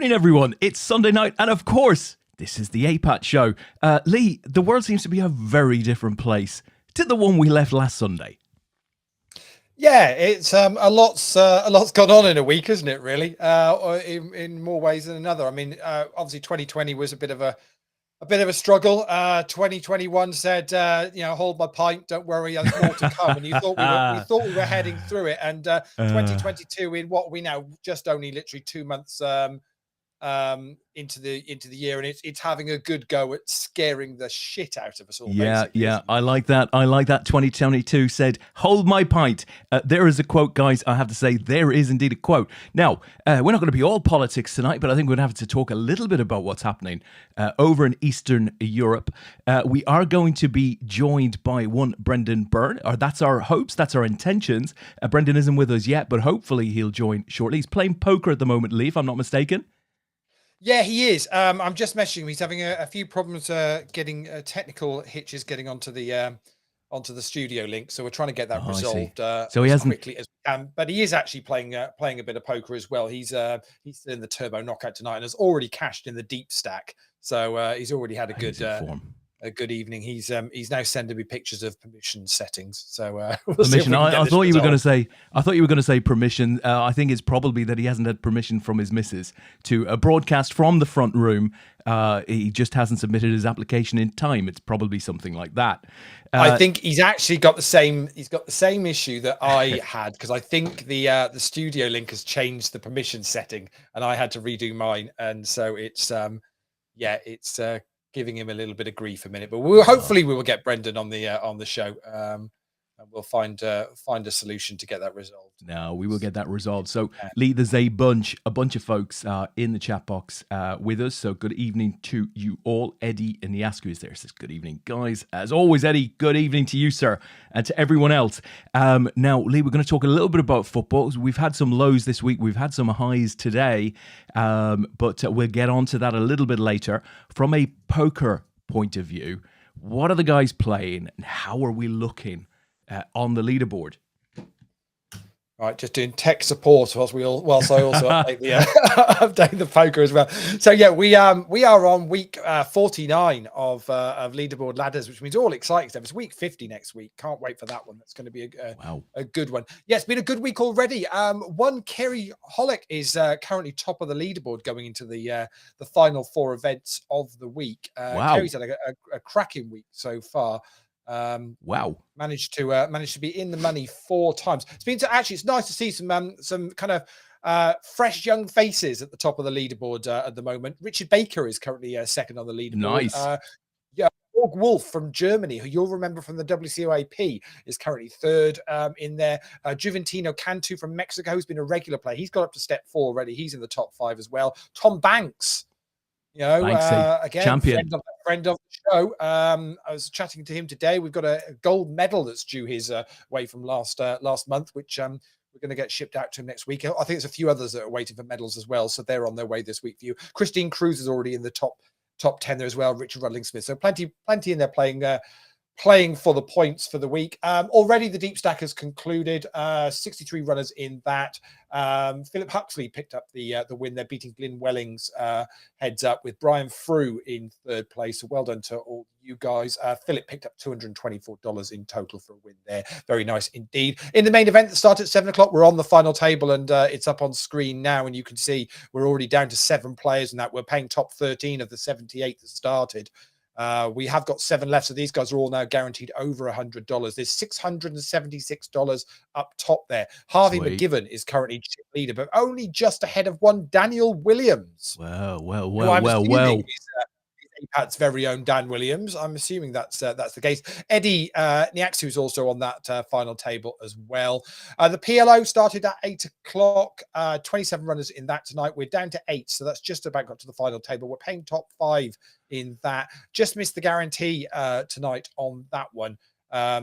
morning, everyone. It's Sunday night, and of course, this is the APAT show. Leigh, the world seems to be a very different place to the one we left last Sunday. Yeah, it's a lot's gone on in a week, isn't it? Really, in more ways than another. I mean, obviously, 2020 was a bit of a struggle. 2021 said, hold my pint, don't worry, there's more to come. And you thought we were heading through it. And 2022, in what we now just only literally 2 months into the year, and it's having a good go at scaring the shit out of us all. Yeah, I like that. 2022 said, hold my pint. There is a quote, guys. I have to say, there is indeed a quote. Now, we're not going to be all politics tonight, but I think we're going to have to talk a little bit about what's happening over in Eastern Europe. We are going to be joined by one Brendan Byrne, or that's our hopes, that's our intentions. Brendan isn't with us yet, but hopefully he'll join shortly. He's playing poker at the moment, Leigh, if I'm not mistaken. Yeah, he is. I'm just messaging him. He's having a few problems getting technical hitches getting onto the studio link, so we're trying to get that resolved so he hasn't quickly as we can. But he is actually playing a bit of poker as well. He's in the Turbo Knockout tonight and has already cashed in the deep stack. So he's already had a good evening. He's now sending me pictures of permission settings. So permission. I thought you were going to say permission. I think it's probably that he hasn't had permission from his missus to broadcast from the front room. He just hasn't submitted his application in time. It's probably something like that. I think he's actually got the same. He's got the same issue that I had, because I think the studio link has changed the permission setting, and I had to redo mine, and so it's giving him a little bit of grief a minute, but hopefully we will get Brendan on the show, and we'll find a solution to get that resolved. No, we will get that resolved. So, Leigh, there's a bunch of folks in the chat box with us. So, good evening to you all. Eddie in the Askew is there. Says, good evening, guys. As always, Eddie, good evening to you, sir, and to everyone else. Now, Leigh, we're going to talk a little bit about football. We've had some lows this week. We've had some highs today, but we'll get on to that a little bit later. From a poker point of view, what are the guys playing, and how are we looking on the leaderboard? Right, just doing tech support whilst I also update the poker as well. So yeah, we are on week 49 of leaderboard ladders, which means all exciting stuff. It's week 50 next week. Can't wait for that one. That's going to be a good one. Yeah, it's been a good week already. One Kerry Hollick is currently top of the leaderboard going into the final 4 events of the week. Kerry's had a cracking week so far. Managed to be in the money 4 times. It's nice to see some kind of fresh young faces at the top of the leaderboard at the moment. Richard Baker is currently second on the leaderboard. Nice. Borg Wolf from Germany, who you'll remember from the WCOAP, is currently third in there. Juventino Cantu from Mexico, who's been a regular player. He's got up to step 4 already. He's in the top 5 as well. Tom Banks, again, champion, friend of the show. I was chatting to him today. We've got a gold medal that's due his way from last month, which we're going to get shipped out to him next week. I think there's a few others that are waiting for medals as well, so they're on their way this week for you. Christine Cruz is already in the top 10 there as well. Richard Rudling Smith, so plenty in there playing for the points for the week. Already the deep stack has concluded. 63 runners in that. Philip Huxley picked up the win there, beating Glyn Wellings heads up, with Brian Frew in 3rd place. So well done to all you guys. Philip picked up $224 in total for a win there. Very nice indeed. In the main event that started at 7 o'clock, we're on the final table, and it's up on screen now, and you can see we're already down to 7 players, and that we're paying top 13 of the 78 that started. We have got 7 left, so these guys are all now guaranteed over $100. There's $676 up top there. Harvey McGiven is currently chip leader, but only just ahead of one Daniel Williams. Well. APAT's very own Dan Williams. I'm assuming that's the case. Eddie Niaxu is also on that final table as well. The PLO started at 8 o'clock. 27 runners in that tonight. We're down to 8, so that's just about got to the final table. We're paying top 5 in that. Just missed the guarantee tonight on that one.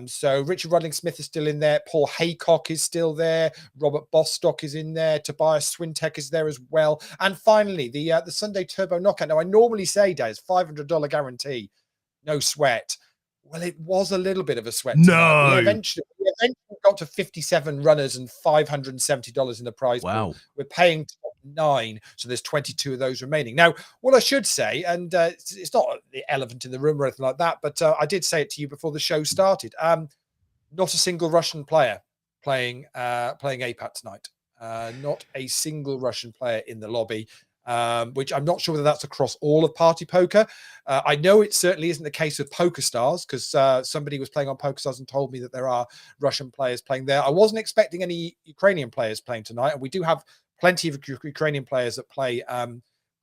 So Richard Rudling Smith is still in there. Paul Haycock is still there. Robert Bostock is in there. Tobias Swintek is there as well. And finally, the Sunday Turbo Knockout. Now, I normally say, Des, $500 guarantee, no sweat. Well, it was a little bit of a sweat. No. We eventually got to 57 runners and $570 in the prize pool. We're paying top 9. So there's 22 of those remaining. Now, what I should say, and it's not the elephant in the room or anything like that, but I did say it to you before the show started. Not a single Russian player playing APAT tonight. Not a single Russian player in the lobby, which I'm not sure whether that's across all of Party Poker. I know it certainly isn't the case with Poker Stars, because somebody was playing on Poker Stars and told me that there are Russian players playing there. I wasn't expecting any Ukrainian players playing tonight, and we do have plenty of Ukrainian players that play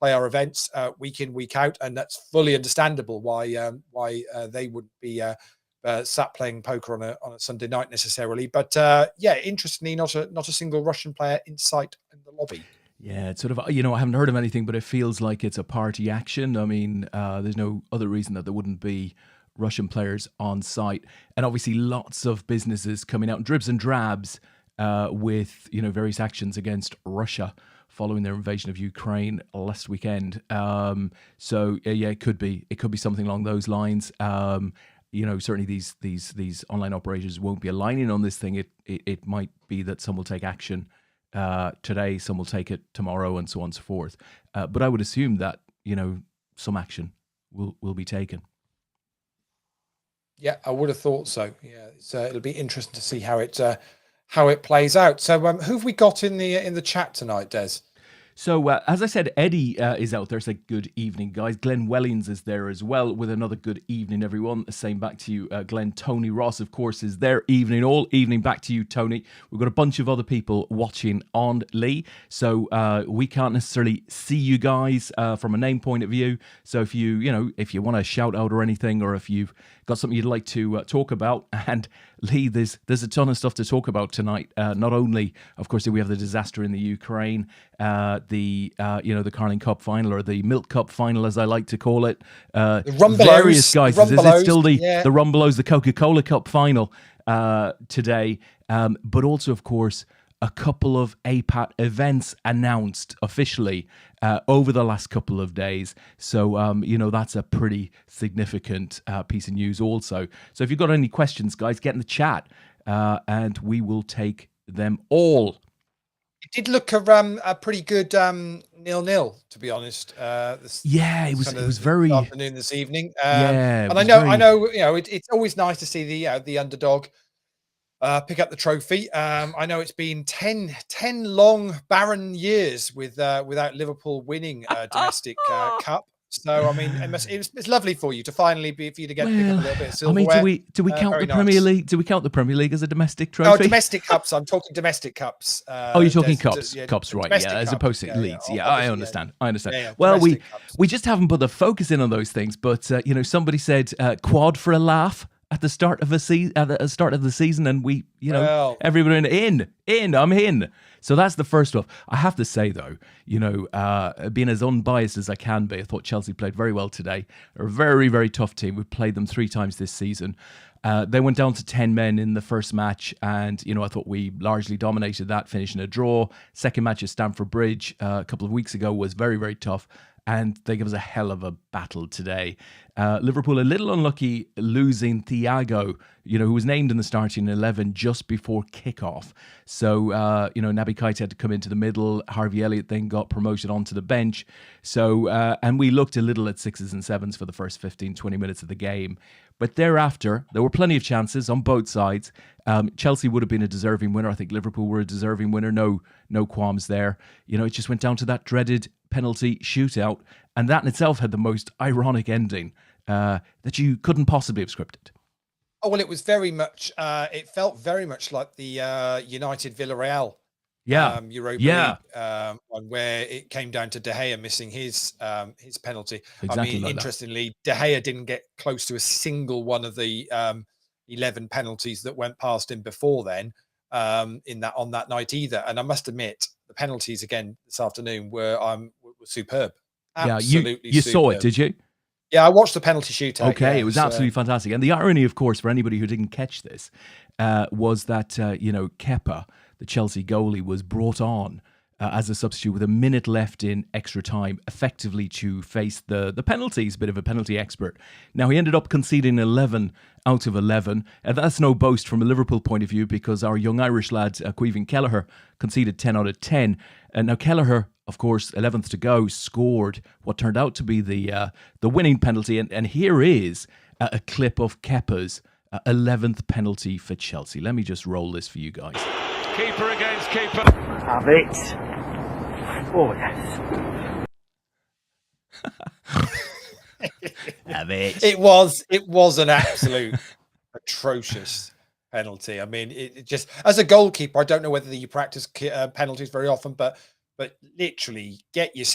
our events week in, week out, and that's fully understandable why they would be sat playing poker on a Sunday night necessarily. But yeah, interestingly, not a single Russian player in sight in the lobby. Yeah, it's sort of, I haven't heard of anything, but it feels like it's a party action. I mean, there's no other reason that there wouldn't be Russian players on site. And obviously lots of businesses coming out in dribs and drabs with, various actions against Russia following their invasion of Ukraine last weekend. So yeah, it could be something along those lines. Certainly these online operators won't be aligning on this thing. It might be that some will take action today, some will take it tomorrow, and so on and so forth. But I would assume that some action will be taken. Yeah, I would have thought so. Yeah, it'll be interesting to see how it plays out. So, who have we got in the chat tonight, Des? So, as I said, Eddie is out there. Say good evening, guys. Glenn Wellings is there as well with another good evening, everyone. Same back to you, Glenn. Tony Ross, of course, is there. All evening back to you, Tony. We've got a bunch of other people watching on Leigh, so we can't necessarily see you guys from a name point of view. So if you want to shout out or anything, or if you've got something you'd like to talk about, and Leigh, there's a ton of stuff to talk about tonight. Not only, of course, do we have the disaster in the Ukraine, the Carling Cup final, or the Milk Cup final, as I like to call it. The Rumbelows, various guys. Is it still the Rumbelows, the Coca-Cola Cup final today? But also, of course, a couple of APAT events announced officially over the last couple of days. So, that's a pretty significant piece of news also. So if you've got any questions, guys, get in the chat and we will take them all. It did look a pretty good 0-0, to be honest. It was very afternoon this evening. And I know, it's always nice to see the underdog pick up the trophy. I know it's been 10 long barren years without Liverpool winning a domestic cup. So I mean, it's lovely for you to finally pick up a little bit of silverware. I mean, do we count the Premier League? Do we count the Premier League as a domestic trophy? No, domestic cups. I'm talking domestic cups. You're talking cups, right? Yeah, as opposed to leagues. Yeah, I understand. Well, we just haven't put the focus in on those things. But somebody said quad for a laugh at the start of the season, and we, everyone in. I'm in. So that's the first off. I have to say though, being as unbiased as I can be, I thought Chelsea played very well today. They're a very, very tough team. We've played them 3 times this season. They went down to 10 men in the first match, and I thought we largely dominated that, finishing a draw. Second match at Stamford Bridge a couple of weeks ago was very, very tough, and they give us a hell of a battle today. Liverpool a little unlucky losing Thiago, who was named in the starting 11 just before kickoff. So, Naby Keita had to come into the middle. Harvey Elliott then got promoted onto the bench. So, and we looked a little at 6s and 7s for the first 15, 20 minutes of the game. But thereafter, there were plenty of chances on both sides. Chelsea would have been a deserving winner. I think Liverpool were a deserving winner. No qualms there. It just went down to that dreaded penalty shootout. And that in itself had the most ironic ending that you couldn't possibly have scripted. Oh, well, it was very much, it felt very much like the United Villarreal Europa League one, where it came down to De Gea missing his penalty. Exactly interestingly, De Gea didn't get close to a single one of the 11 penalties that went past him before then on that night either. And I must admit, the penalties again this afternoon were superb. Absolutely you saw it, did you? Yeah, I watched the penalty shootout. Okay, it was absolutely fantastic. And the irony, of course, for anybody who didn't catch this, was that, Kepa, the Chelsea goalie, was brought on as a substitute with a minute left in extra time, effectively to face the penalties, a bit of a penalty expert. Now, he ended up conceding 11 out of 11. And that's no boast from a Liverpool point of view, because our young Irish lad, Caoimhín Kelleher, conceded 10 out of 10. And now Kelleher, of course, 11th to go, scored what turned out to be the winning penalty. And here is a clip of Kepa's 11th penalty for Chelsea. Let me just roll this for you guys. Keeper against keeper. Have it. Oh, yes. Have it. It was an absolute atrocious penalty. I mean, it just, as a goalkeeper, I don't know whether you practice penalties very often, but literally get your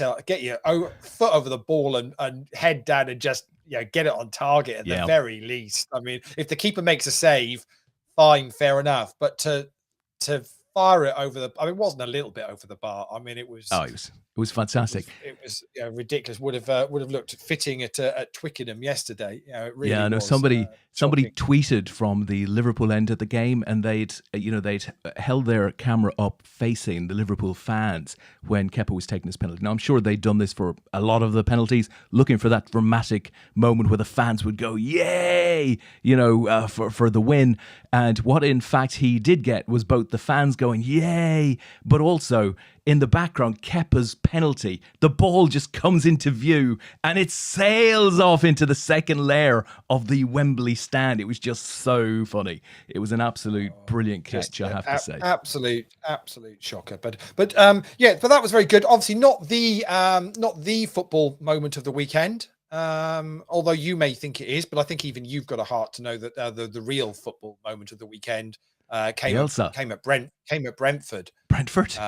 foot over the ball and head down and just get it on target at the very least. I mean, if the keeper makes a save, fine, fair enough. But to fire it over the, I mean, it wasn't a little bit over the bar. I mean, it was. Oh, it was fantastic. It was ridiculous. Would have looked fitting at Twickenham yesterday. It really I know was, somebody shocking. tweeted from the Liverpool end of the game, and they'd held their camera up facing the Liverpool fans when Kepa was taking his penalty. Now I'm sure they'd done this for a lot of the penalties, looking for that dramatic moment where the fans would go yay, for the win. And what in fact he did get was both the fans going yay, but also in the background, Kepa's penalty. The ball just comes into view and it sails off into the second layer of the Wembley stand. It was just so funny. It was an absolute brilliant catch, I have to say. Absolute shocker. But that was very good. Obviously, not the football moment of the weekend. Although you may think it is, but I think even you've got a heart to know that the real football moment of the weekend came at Brentford. Brentford.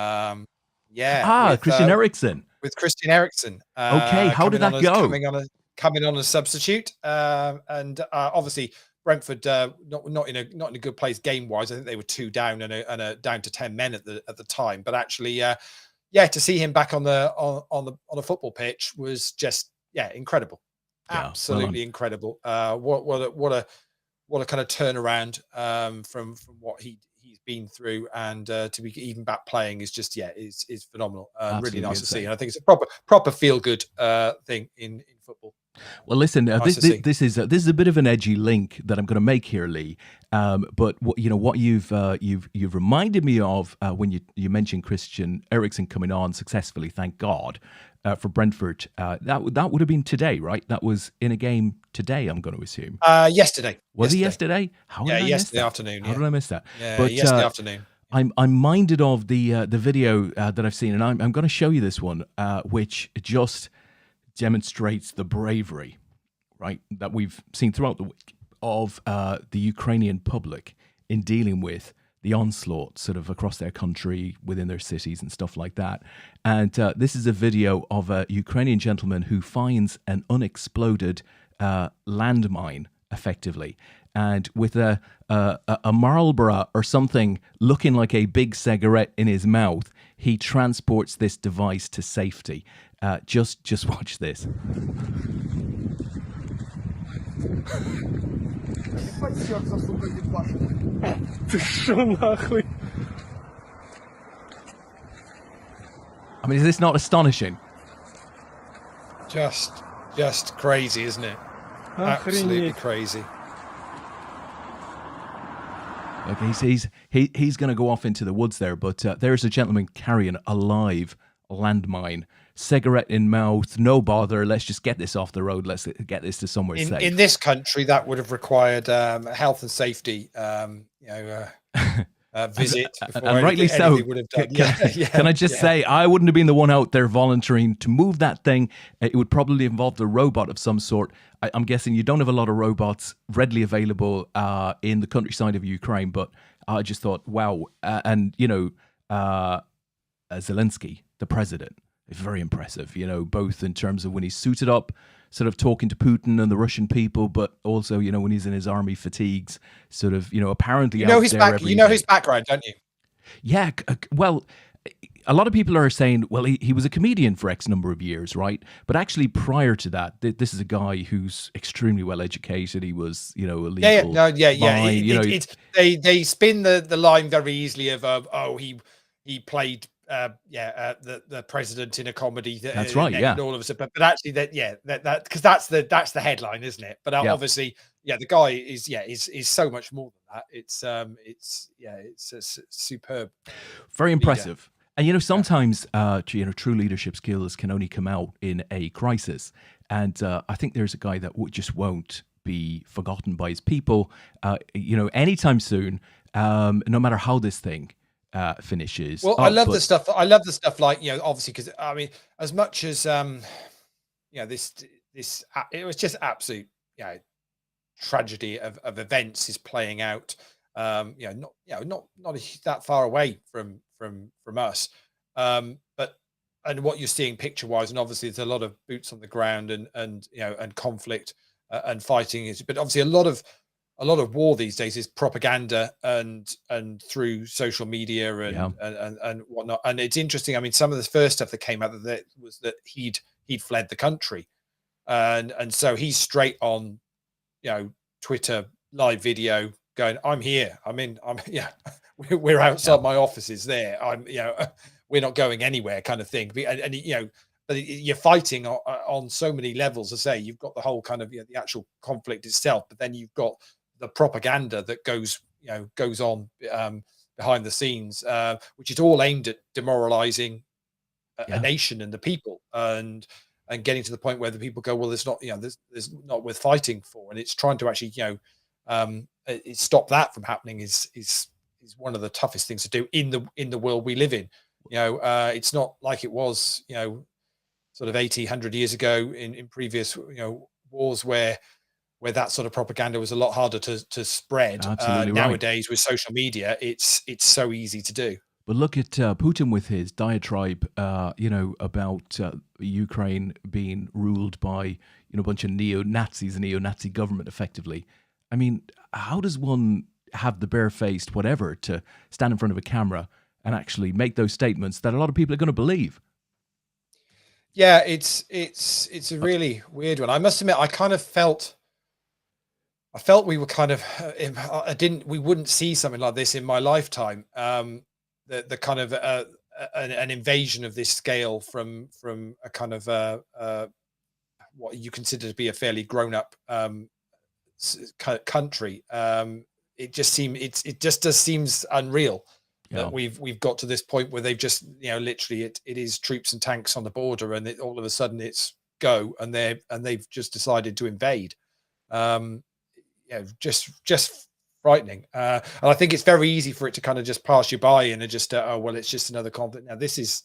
Christian Eriksen. With Christian Eriksen. Okay, how did that go? Coming on as substitute, and obviously Brentford not in a good place game wise. I think they were 2 down and down to 10 men at the time. But actually, to see him back on a football pitch was just incredible, absolutely incredible. What a kind of turnaround from what he's been through, and to be even back playing is just is phenomenal. Really nice to see, and I think it's a proper feel good thing in football. Well, listen, this is a bit of an edgy link that I'm going to make here, Leigh. But what you've reminded me of when you mentioned Christian Eriksen coming on successfully, thank God, for Brentford. That would have been today, right? That was in a game today, I'm going to assume. Yesterday. Was it yesterday? Yesterday afternoon. How did I miss that? But yesterday afternoon. I'm minded of the video that I've seen, and I'm going to show you this one, which just demonstrates the bravery, right, that we've seen throughout the week of the Ukrainian public in dealing with the onslaught sort of across their country, within their cities and stuff like that. And this is a video of a Ukrainian gentleman who finds an unexploded landmine, effectively. And with a Marlboro or something looking like a big cigarette in his mouth, he transports this device to safety. Just watch this. I mean, is this not astonishing? Just crazy, isn't it? Absolutely crazy. Okay, he's going to go off into the woods there, but there's a gentleman carrying a live landmine, cigarette in mouth, no bother. Let's just get this off the road. Let's get this to somewhere safe. In this country, that would have required health and safety, visit. And rightly so. Can I just say, I wouldn't have been the one out there volunteering to move that thing. It would probably involve a robot of some sort. I'm guessing you don't have a lot of robots readily available in the countryside of Ukraine, but I just thought, wow. And, Zelensky, the president, is very impressive, both in terms of when he's suited up, sort of talking to Putin and the Russian people, but also, when he's in his army fatigues, sort of, apparently his background, don't you? Yeah, well, a lot of people are saying, well, he was a comedian for X number of years, right? But actually, prior to that, this is a guy who's extremely well educated. He was, a legal mind, they spin the line very easily of he played the president in a comedy. That's right, and all of us, but actually that because that's the headline, isn't it? But obviously, the guy is so much more than that. It's superb, very impressive. And sometimes true leadership skills can only come out in a crisis. And I think there's a guy that just won't be forgotten by his people, anytime soon, no matter how this thing finishes. Well, I love the stuff. I love the stuff like, obviously, because I mean, as much as this it was just absolute tragedy of events is playing out. Not that far away from us, but and what you're seeing picture wise, and obviously there's a lot of boots on the ground and conflict and fighting is, but obviously a lot of war these days is propaganda and through social media and whatnot. And it's interesting. I mean, some of the first stuff that came out of that was that he'd fled the country, and so he's straight on, Twitter live video going, I'm here. We're outside my offices there. We're not going anywhere, kind of thing. And but you're fighting on so many levels. As I say, you've got the whole kind of the actual conflict itself, but then you've got the propaganda that goes on behind the scenes, which is all aimed at demoralizing a nation and the people, and getting to the point where the people go, well, there's not there's not worth fighting for, and it's trying to actually stop that from happening is one of the toughest things to do in the world we live in. It's not like it was sort of 100 years ago in previous wars where that sort of propaganda was a lot harder to spread. Absolutely nowadays with social media, it's so easy to do. But look at Putin with his diatribe, about Ukraine being ruled by a bunch of neo-Nazis, a neo-Nazi government, effectively. I mean, how does one have the barefaced whatever to stand in front of a camera and actually make those statements that a lot of people are going to believe? Yeah, it's a really weird one. I must admit, I felt we were kind of we wouldn't see something like this in my lifetime. The kind of an invasion of this scale from a kind of what you consider to be a fairly grown up country. It just seems unreal that we've got to this point where they've just literally it is troops and tanks on the border, and all of a sudden it's go, and they've just decided to invade. Just frightening. And I think it's very easy for it to kind of just pass you by and just it's just another conflict. Now this is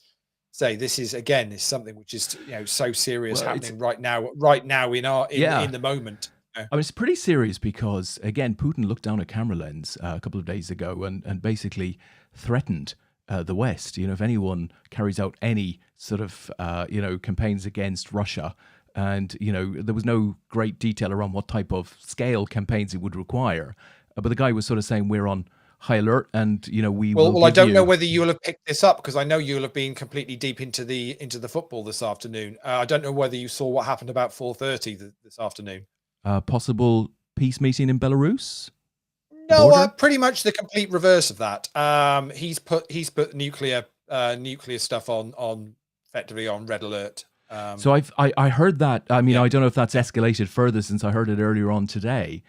again is something which is so serious happening right now in the moment. I mean, it's pretty serious because, again, Putin looked down a camera lens a couple of days ago and basically threatened the West. If anyone carries out any sort of, campaigns against Russia, and, there was no great detail around what type of scale campaigns it would require. But the guy was sort of saying we're on high alert, and, we will. Well, I don't know whether you'll have picked this up, because I know you'll have been completely deep into the football this afternoon. I don't know whether you saw what happened about 4:30 this afternoon. Possible peace meeting in Belarus? No, pretty much the complete reverse of that. He's put nuclear stuff on effectively on red alert. So I heard that. I mean, I don't know if that's escalated further since I heard it earlier on today,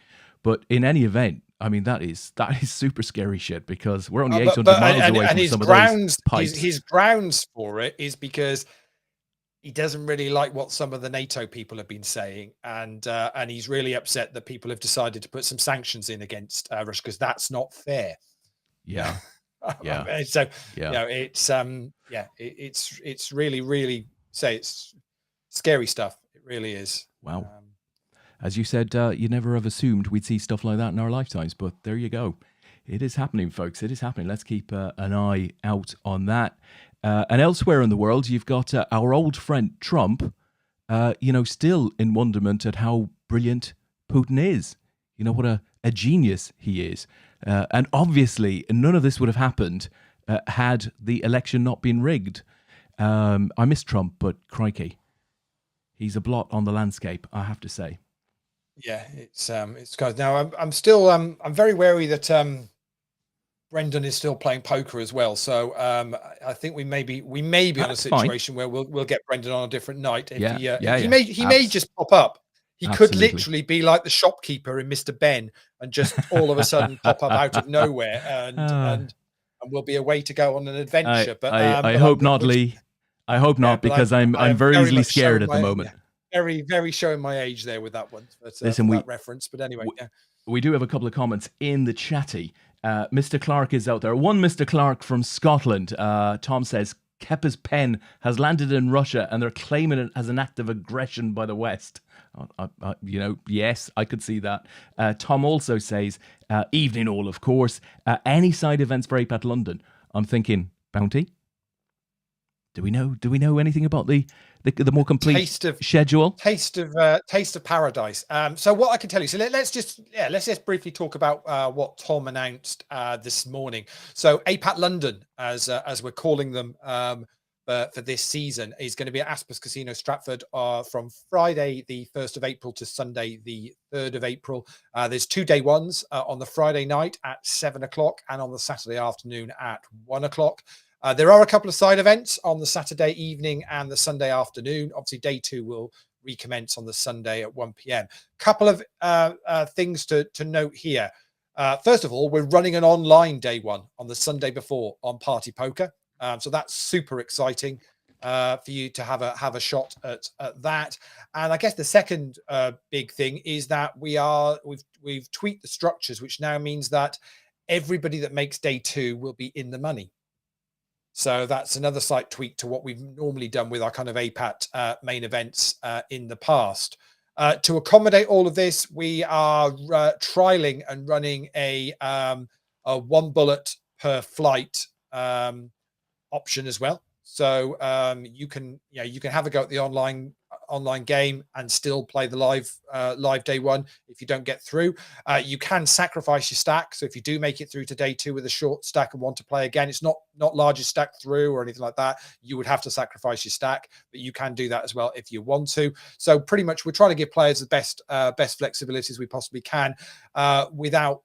but in any event, I mean, that is super scary shit, because we're only 800 miles away from some of those pipes. His grounds for it is because he doesn't really like what some of the NATO people have been saying, and he's really upset that people have decided to put some sanctions in against Russia, because that's not fair. Yeah, yeah. So it's really, really it's scary stuff. It really is. Wow. As you said, you never have assumed we'd see stuff like that in our lifetimes, but there you go. It is happening, folks. It is happening. Let's keep an eye out on that. And elsewhere in the world, you've got our old friend Trump, still in wonderment at how brilliant Putin is. What a genius he is. And obviously, none of this would have happened had the election not been rigged. I miss Trump, but crikey, he's a blot on the landscape, I have to say. Yeah, it's guys. Now I'm still I'm very wary that Brendan is still playing poker as well. So I think we may be on a situation where we'll get Brendan on a different night. If he may just pop up. He could literally be like the shopkeeper in Mr. Ben and just all of a sudden pop up out of nowhere, and and we'll be away to go on an adventure. I hope not, Leigh. I hope not, because I'm very easily scared at the moment. Very, very showing my age there with that one. But, listen, that reference. But anyway, we do have a couple of comments in the chatty. Mr. Clark is out there. One Mr. Clark from Scotland. Tom says, Kepa's pen has landed in Russia and they're claiming it as an act of aggression by the West. Yes, I could see that. Tom also says, evening all, of course. Any side events for APAT London? I'm thinking, Bounty? Do we know anything about the more complete schedule? Taste of paradise. So what I can tell you, so let's just briefly talk about what Tom announced this morning. So APAT London, as we're calling them for this season, is going to be at Aspers Casino Stratford from Friday the 1st of April to Sunday the 3rd of April. There's 2 day ones on the Friday night at 7 o'clock and on the Saturday afternoon at 1 o'clock. There are a couple of side events on the Saturday evening and the Sunday afternoon. Obviously, day 2 will recommence on the Sunday at 1 p.m. Couple of things to note here. First of all, we're running an online day 1 on the Sunday before on Party Poker. So that's super exciting for you to have a shot at that. And I guess the second big thing is that we've tweaked the structures, which now means that everybody that makes day 2 will be in the money. So that's another slight tweak to what we've normally done with our kind of APAT main events in the past. To accommodate all of this, we are trialing and running a 1 bullet per flight option as well. So you can have a go at the online game and still play the live day 1 if you don't get through. You can sacrifice your stack, so if you do make it through to day 2 with a short stack and want to play again, it's not largest stack through or anything like that. You would have to sacrifice your stack, but you can do that as well if you want to. So pretty much we're trying to give players the best flexibility as we possibly can without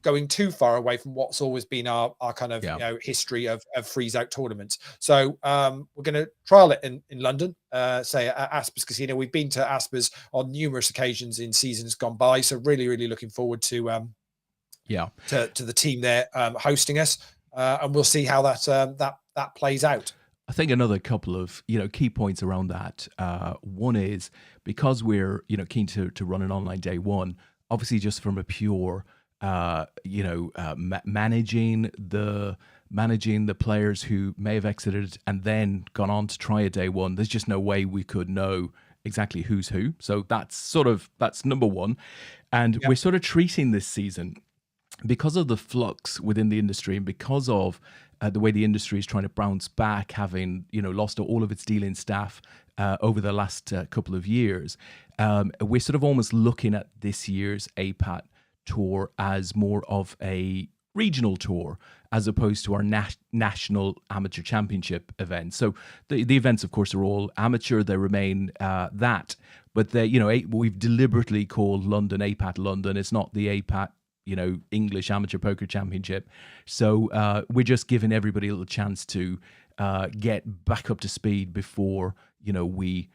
going too far away from what's always been our kind of history of freeze out tournaments. So we're going to trial it in London, say at Aspers Casino. We've been to Aspers on numerous occasions in seasons gone by, so really looking forward to the team there hosting us, and we'll see how that plays out. I think another couple of key points around that. One is because we're keen to run an online day 1, obviously just from a pure managing the players who may have exited and then gone on to try a day 1. There's just no way we could know exactly who's who. So that's number one. And we're sort of treating this season, because of the flux within the industry and because of the way the industry is trying to bounce back, having lost all of its dealing staff over the last couple of years, we're sort of almost looking at this year's APAT tour as more of a regional tour as opposed to our national amateur championship event. So the events, of course, are all amateur. They remain that, but we've deliberately called London APAT London. It's not the APAT English Amateur Poker Championship. So we're just giving everybody a little chance to get back up to speed before we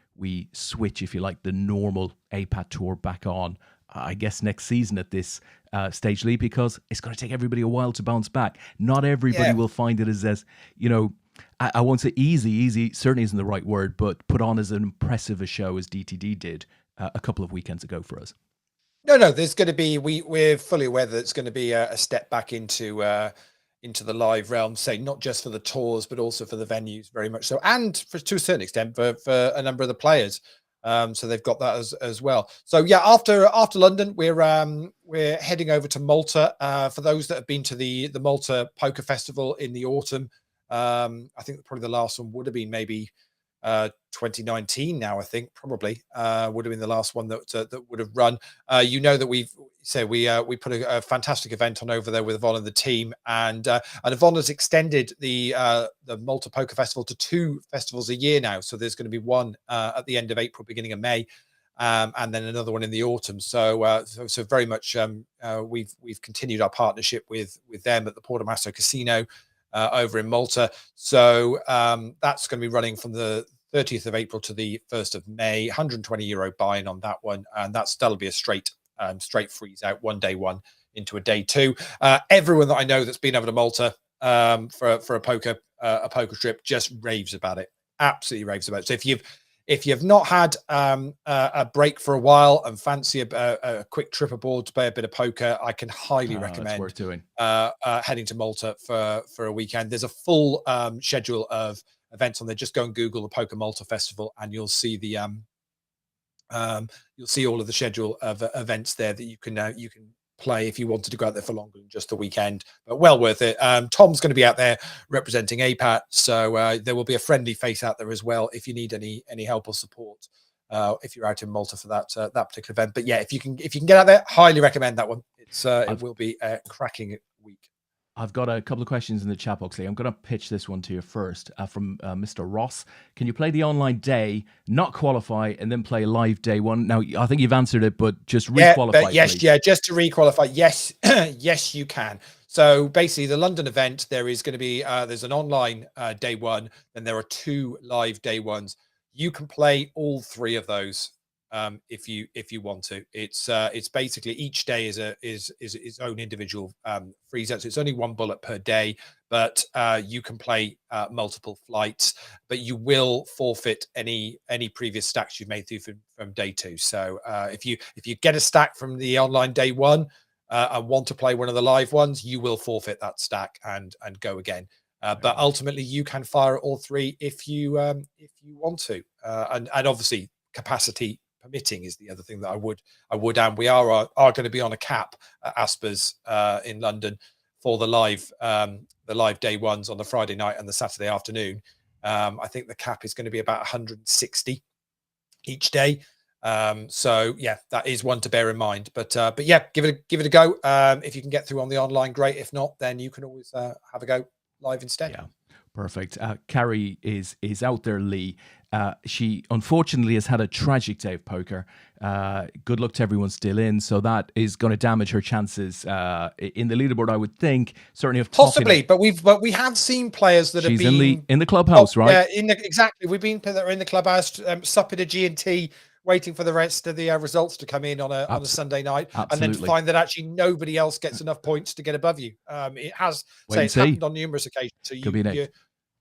switch, if you like, the normal APAT tour back on, I guess, next season at this stage, Leigh, because it's going to take everybody a while to bounce back. Not everybody will find it as I won't say easy certainly isn't the right word, but put on as an impressive a show as DTD did a couple of weekends ago for us. No, there's going to be, we're fully aware that it's going to be a step back into the live realm, say not just for the tours, but also for the venues, very much so, and to a certain extent for a number of the players. So they've got that as well. So after London, we're heading over to Malta. For those that have been to the Malta Poker Festival in the autumn, I think probably the last one would have been maybe 2019 now, I think probably would have been the last one that would have run. That we put a fantastic event on over there with Yvonne and the team, and Yvonne has extended the Malta Poker Festival to 2 festivals a year now. So there's going to be one at the end of April, beginning of May, and then another one in the autumn. So very much we've continued our partnership with them at the Portomasso Casino over in Malta. So that's going to be running from the 30th of April to the 1st of May, €120 buy-in on that one. And that'll be a straight freeze out, 1 day 1 into a day 2. Everyone that I know that's been over to Malta for a poker trip, just raves about it. Absolutely raves about it. So if you've not had a break for a while and fancy a quick trip aboard to play a bit of poker, I can highly recommend worth doing. Heading to Malta for a weekend. There's a full schedule of events on there. Just go and Google the Poker Malta Festival, and you'll see you'll see all of the schedule of events there that you can play if you wanted to go out there for longer than just the weekend, but well worth it. Tom's going to be out there representing APAT, so there will be a friendly face out there as well if you need any help or support if you're out in Malta for that particular event. But yeah, if you can get out there, highly recommend that one. It will be a cracking week. I've got a couple of questions in the chat box, Leigh. I'm going to pitch this one to you first from Mr. Ross. Can you play the online day, not qualify, and then play live day one? Now, I think you've answered it, but just re-qualify. Yes, just to re-qualify. Yes, yes, you can. So basically, the London event, there is going to be there's an online day one, then there are 2 live day ones. You can play all 3 of those if you want to. It's basically each day is its own individual free zone. So it's only 1 bullet per day, but you can play multiple flights, but you will forfeit any previous stacks you've made through from day 2. So if you get a stack from the online day 1 and want to play one of the live ones, you will forfeit that stack and go again. But ultimately, you can fire all 3 if you want to, and obviously capacity permitting is the other thing that I would, and we are going to be on a cap at Asper's in London for the live day ones on the Friday night and the Saturday afternoon. I think the cap is going to be about 160 each day. So yeah, that is one to bear in mind. But yeah, give it a go. If you can get through on the online, great. If not, then you can always have a go live instead. Yeah, perfect. Carrie is out there, Leigh. She unfortunately has had a tragic day of poker. Good luck to everyone still in. So that is going to damage her chances in the leaderboard, I would think. Certainly of possibly, but we have seen players that have been in the clubhouse, right? Yeah, exactly. We've been that are in the clubhouse, supping a G&T, waiting for the rest of the results to come in on a Sunday night, absolutely. And then find that actually nobody else gets enough points to get above you. It has, it's happened on numerous occasions. So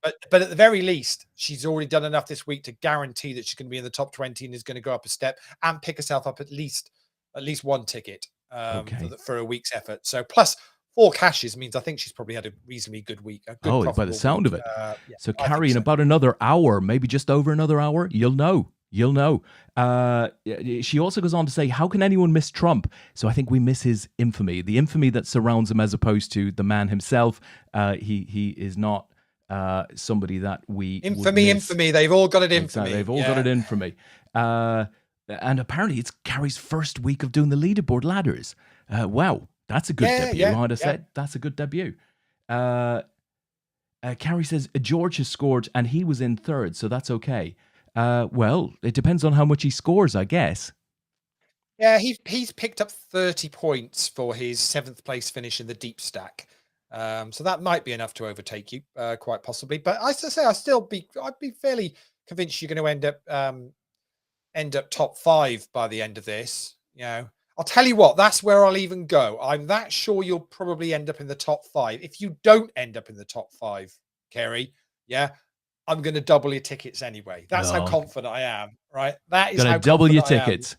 but at the very least, she's already done enough this week to guarantee that she's going to be in the top 20 and is going to go up a step and pick herself up at least 1 ticket for a week's effort. So plus 4 cashes means I think she's probably had a reasonably good week. By the sound of it. So Carrie, in about another hour, maybe just over another hour, you'll know. She also goes on to say, how can anyone miss Trump? So I think we miss his infamy, the infamy that surrounds him, as opposed to the man himself. He is not somebody that we infamy. They've all got it in for me. They've all got it in for me. And apparently it's Carrie's first week of doing the leaderboard ladders. Wow, that's a good debut. I'd have said that's a good debut. Carrie says George has scored and he was in 3rd, so that's okay. Well, it depends on how much he scores, I guess. Yeah, he's picked up 30 points for his 7th place finish in the deep stack. So that might be enough to overtake you, quite possibly. But I'd be fairly convinced you're going to end up top 5 by the end of this. You know, I'll tell you what, that's where I'll even go. I'm that sure you'll probably end up in the top 5. If you don't end up in the top 5, Kerry, I'm going to double your tickets anyway. That's how confident I am, right? That is how double your tickets.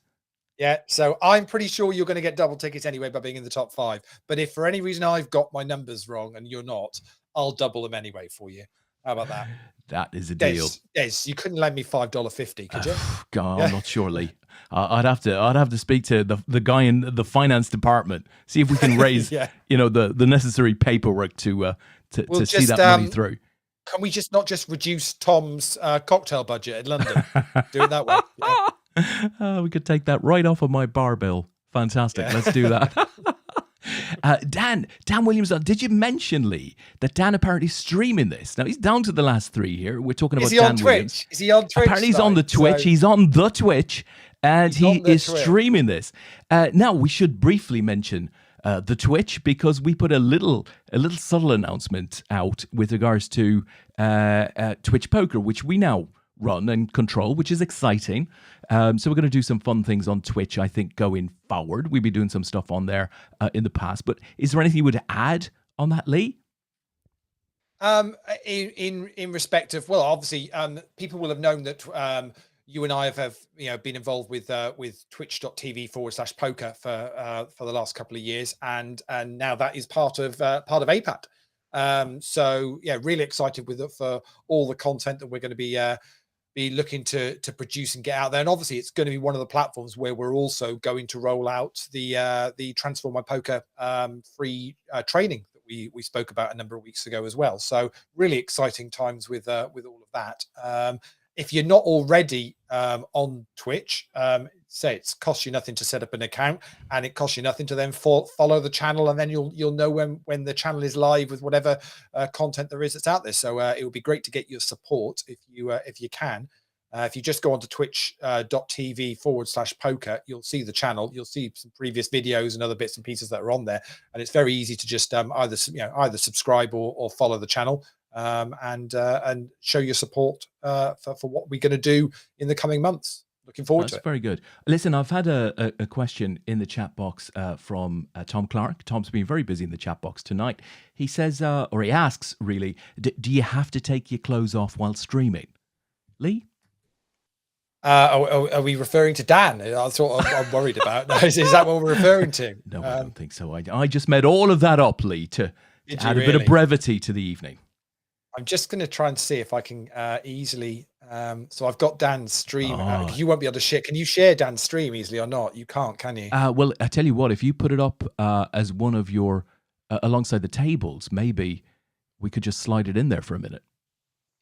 Yeah, so I'm pretty sure you're going to get double tickets anyway by being in the top 5. But if for any reason I've got my numbers wrong and you're not, I'll double them anyway for you. How about that? That is a deal. Des, you couldn't lend me $5.50, could you? God, I'm not sure, Leigh. I'd have to speak to the guy in the finance department, see if we can raise the necessary paperwork to see that money through. Can we not just reduce Tom's cocktail budget in London? Do it that way. Yeah. We could take that right off of my bar bill. Fantastic. Yeah. Let's do that. Dan Williams, did you mention, Leigh, that Dan apparently is streaming this? Now, he's down to the last 3 here. We're talking about Dan Williams. Is he on Twitch? Apparently he's on the Twitch. He's on the Twitch, and he is streaming this. Now, we should briefly mention the Twitch, because we put a little subtle announcement out with regards to Twitch Poker, which we now run and control, which is exciting. So we're going to do some fun things on Twitch, I think, going forward. We've been doing some stuff on there in the past, but is there anything you would add on that, Leigh? In respect of, well, obviously, people will have known that you and I have been involved with twitch.tv/poker for the last couple of years, and now that is part of APAT. So yeah, really excited for all the content that we're going to be looking to produce and get out there. And obviously it's going to be one of the platforms where we're also going to roll out the Transform My Poker free training that we spoke about a number of weeks ago as well. So really exciting times with all of that. If you're not already on Twitch, say it's costs you nothing to set up an account, and it costs you nothing to then follow the channel, and then you'll know when the channel is live with whatever content there is that's out there. So it would be great to get your support if you can. If you just go onto twitch.tv/poker, you'll see the channel. You'll see some previous videos and other bits and pieces that are on there, and it's very easy to just either subscribe or follow the channel. And show your support for what we're going to do in the coming months. Looking forward to it. That's very good. Listen, I've had a question in the chat box from Tom Clark. Tom's been very busy in the chat box tonight. He says, or he asks, really, do you have to take your clothes off while streaming? Leigh? Are we referring to Dan? That's what I'm worried about. Is that what we're referring to? No, I don't think so. I just made all of that up, Leigh, to add a bit of brevity to the evening. I'm just going to try and see if I can easily. So I've got Dan's stream. You won't be able to share. Can you share Dan's stream easily or not? You can't, can you? Well, I tell you what, if you put it up as one of your, alongside the tables, maybe we could just slide it in there for a minute.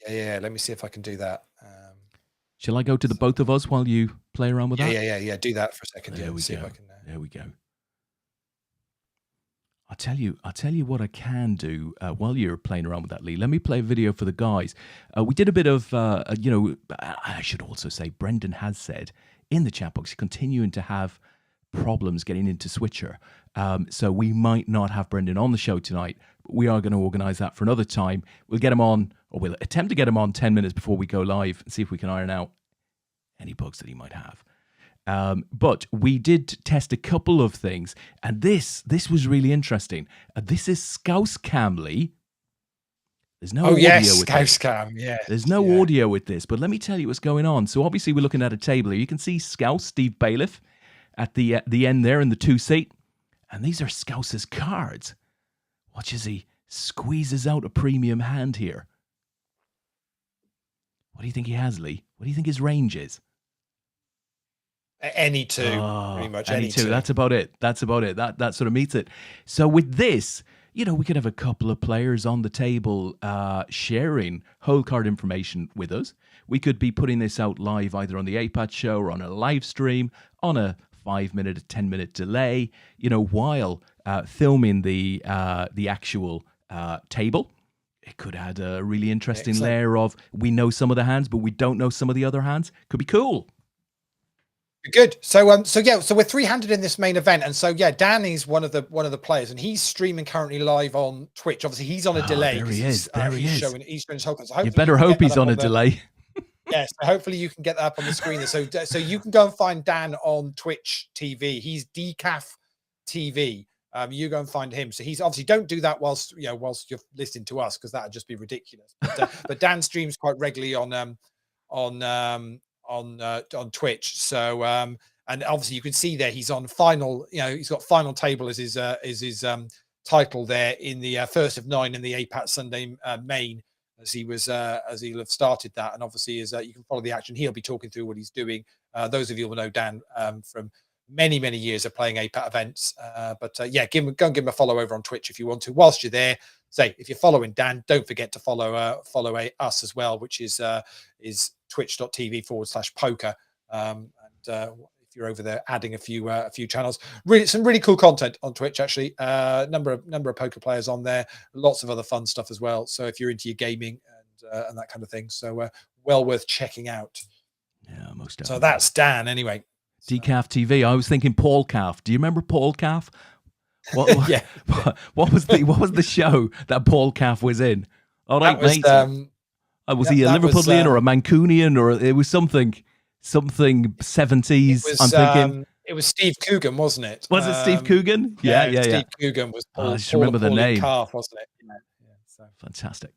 Yeah. Let me see if I can do that. Shall I go to the both of us while you play around with that? Yeah. Do that for a second. There we see go. If I can, There we go. I'll tell you what I can do while you're playing around with that, Leigh. Let me play a video for the guys. We did a bit of, I should also say, Brendan has said in the chat box, continuing to have problems getting into Switcher. So we might not have Brendan on the show tonight, but we are going to organise that for another time. We'll get him on, or we'll attempt to get him on 10 minutes before we go live and see if we can iron out any bugs that he might have. But we did test a couple of things, and this was really interesting. This is Scouse Cam, Leigh. There's no audio with Scouse Cam, yeah. There's no audio with this, but let me tell you what's going on. So obviously we're looking at a table here. You can see Scouse, Steve Bailiff, at the end there in the 2-seat, and these are Scouse's cards. Watch as he squeezes out a premium hand here. What do you think he has, Leigh? What do you think his range is? Any two, pretty much. Any two. That's about it. That sort of meets it. So with this, we could have a couple of players on the table sharing whole card information with us. We could be putting this out live either on the APAT show or on a live stream on a 5-minute, 10-minute delay, while filming the actual table. It could add a really interesting layer of, we know some of the hands, but we don't know some of the other hands. Could be cool. Good. So we're 3-handed in this main event, and so yeah, Dan is one of the players, and he's streaming currently live on Twitch. Obviously, he's on a delay. There he is. He's showing his whole card. So you better hope he's on a delay. Yes, so hopefully you can get that up on the screen. So you can go and find Dan on Twitch TV. He's Decaf TV. You go and find him. So he's obviously, don't do that whilst you're listening to us, because that would just be ridiculous. But Dan streams quite regularly on Twitch. So and obviously you can see there he's on final, he's got final table as his title there in the first of 9 in the APAT Sunday main, as he'll have started that. And obviously as you can follow the action, he'll be talking through what he's doing. Those of you will know Dan from many years of playing APAT events. But go and give him a follow over on Twitch if you want to. Whilst you're there, say if you're following Dan, don't forget to follow us as well, which is twitch.tv/poker. If you're over there, adding a few channels, some really cool content on Twitch. Actually, number of poker players on there, lots of other fun stuff as well. So if you're into your gaming and that kind of thing, so well worth checking out. Yeah, most definitely. So that's Dan anyway. Decaf TV. I was thinking Paul Calf. Do you remember Paul Calf? What, yeah. What was the show that Paul Calf was in? All right, mate. Was he a Liverpudlian or a Mancunian, or it was something 70s? I'm thinking it was Steve Coogan, wasn't it? Was it Steve Coogan? Yeah. Steve Coogan was Paul. I just remember the name. Calf, wasn't it? Yeah. So. Fantastic.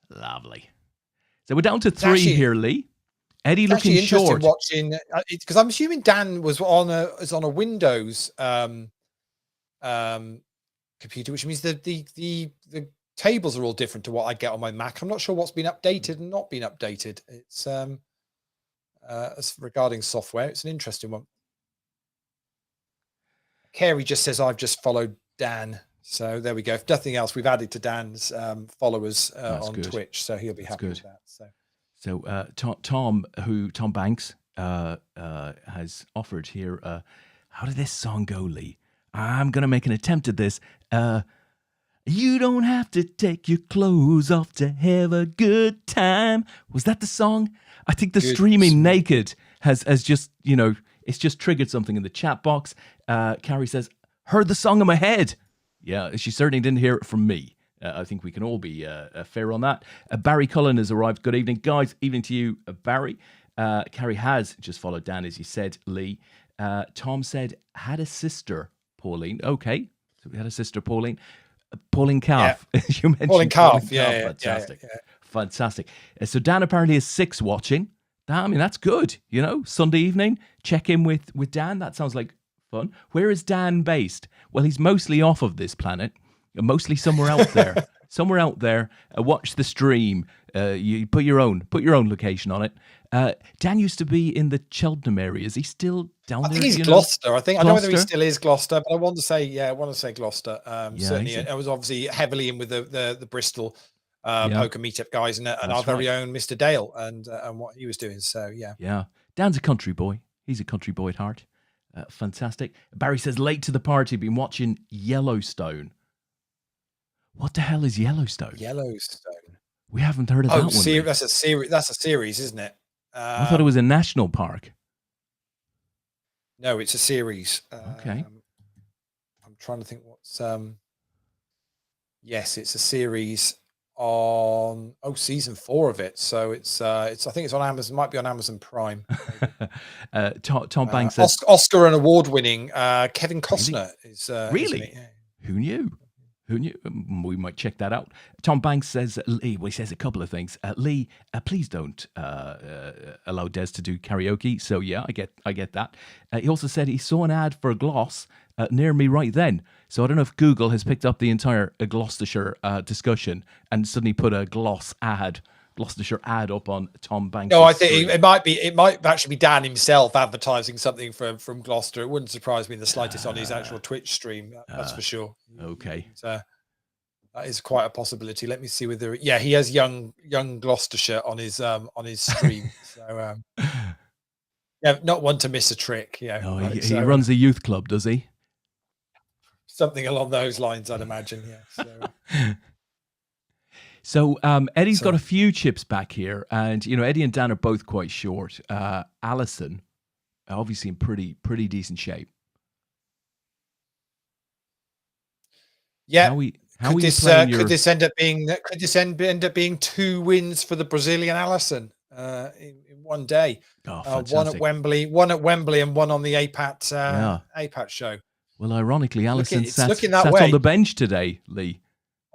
Lovely. So we're down to 3 actually- here, Leigh. Eddie It's looking actually interesting short. watching because I'm assuming Dan was on a Windows computer, which means the tables are all different to what I get on my Mac. I'm not sure what's been updated and not been updated. It's as regarding software, it's an interesting one. Carey just says I've just followed Dan, so there we go. If nothing else, we've added to Dan's followers on good. Twitch, so he'll be That's happy good. with that. So Tom Banks has offered here. How did this song go, Leigh? I'm gonna make an attempt at this. You don't have to take your clothes off to have a good time. Was that the song? I think the streaming naked has just, it's just triggered something in the chat box. Carrie says, heard the song in my head. Yeah, she certainly didn't hear it from me. I think we can all be fair on that. Barry Cullen has arrived. Good evening, guys. Evening to you, Barry. Carrie has just followed Dan, as you said, Leigh. Tom said, had a sister, Pauline. Okay, so we had a sister, Pauline. Pauline Calf, as you mentioned. Pauline Calf, yeah. Fantastic. Fantastic. So Dan apparently is 6 watching. I mean, that's good. Sunday evening, check in with Dan. That sounds like fun. Where is Dan based? Well, he's mostly off of this planet, mostly somewhere out there. Somewhere out there. Watch the stream. You put your own location on it. Dan used to be in the Cheltenham area. Is he still down there? I think he's Gloucester. I don't know whether he still is Gloucester, but I want to say Gloucester. Certainly, I was obviously heavily in with the Bristol poker meetup guys and our very own Mr. Dale and what he was doing. So yeah. Dan's a country boy. He's a country boy at heart. Fantastic. Barry says late to the party. Been watching Yellowstone. What the hell is Yellowstone? We haven't heard of that one. That's a series. That's a series, isn't it? I thought it was a national park. No, it's a series. Okay. I'm trying to think what's. Yes, it's a series on season 4 of it. So it's I think it's on Amazon. Might be on Amazon Prime. Tom Banks says Oscar and award-winning Kevin Costner is really. Who knew? We might check that out. Tom Banks says, Leigh, he says a couple of things. Leigh, please don't allow Des to do karaoke. So yeah, I get that. He also said he saw an ad for a gloss near me right then. So I don't know if Google has picked up the entire Gloucestershire discussion and suddenly put a Gloucestershire ad up on Tom Banks. No, I think it might actually be Dan himself advertising something from Gloucester. It wouldn't surprise me in the slightest on his actual Twitch stream. That's for sure. Okay. That is quite a possibility. Let me see whether he has young Gloucestershire on his stream. So not one to miss a trick. Yeah. No, he runs a youth club, does he? Something along those lines, I'd imagine. Yeah. So Eddie's got a few chips back here, and Eddie and Dan are both quite short. Alison, obviously in pretty decent shape. Yeah. Could this end up being 2 wins for the Brazilian Alison in one day? Oh, one at Wembley, and one on the APAT show. Well, ironically, Alison sat way on the bench today, Leigh.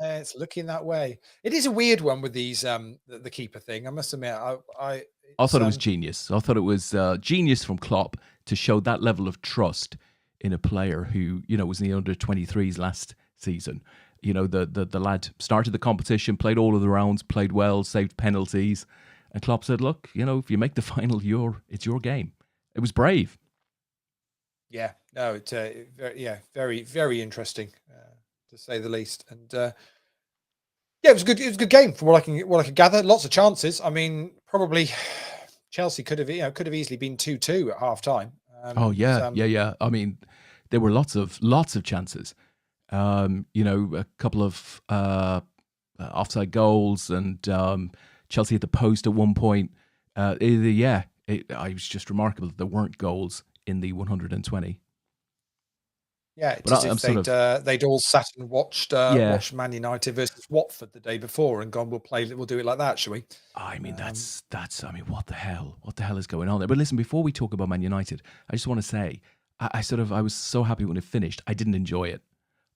It's looking that way. It is a weird one with these the keeper thing. I must admit, I thought it was genius. I thought it was genius from Klopp to show that level of trust in a player who was in the under-23s last season. The lad started the competition, played all of the rounds, played well, saved penalties, and Klopp said, "Look, if you make the final, it's your game." It was brave. Yeah, no, it's very, very interesting to say the least. And it was good. It was a good game from what I can gather. Lots of chances. I mean, probably Chelsea could have easily been 2-2 at half time. Yeah. I mean, there were lots of chances. A couple of offside goals, and Chelsea at the post at one point. It was just remarkable that there weren't goals in the 120. Yeah, they'd all sat and watched Man United versus Watford the day before and gone, we'll do it like that, shall we? I mean, that's what the hell is going on there? But listen, before we talk about Man United, I just want to say, I was so happy when it finished. I didn't enjoy it.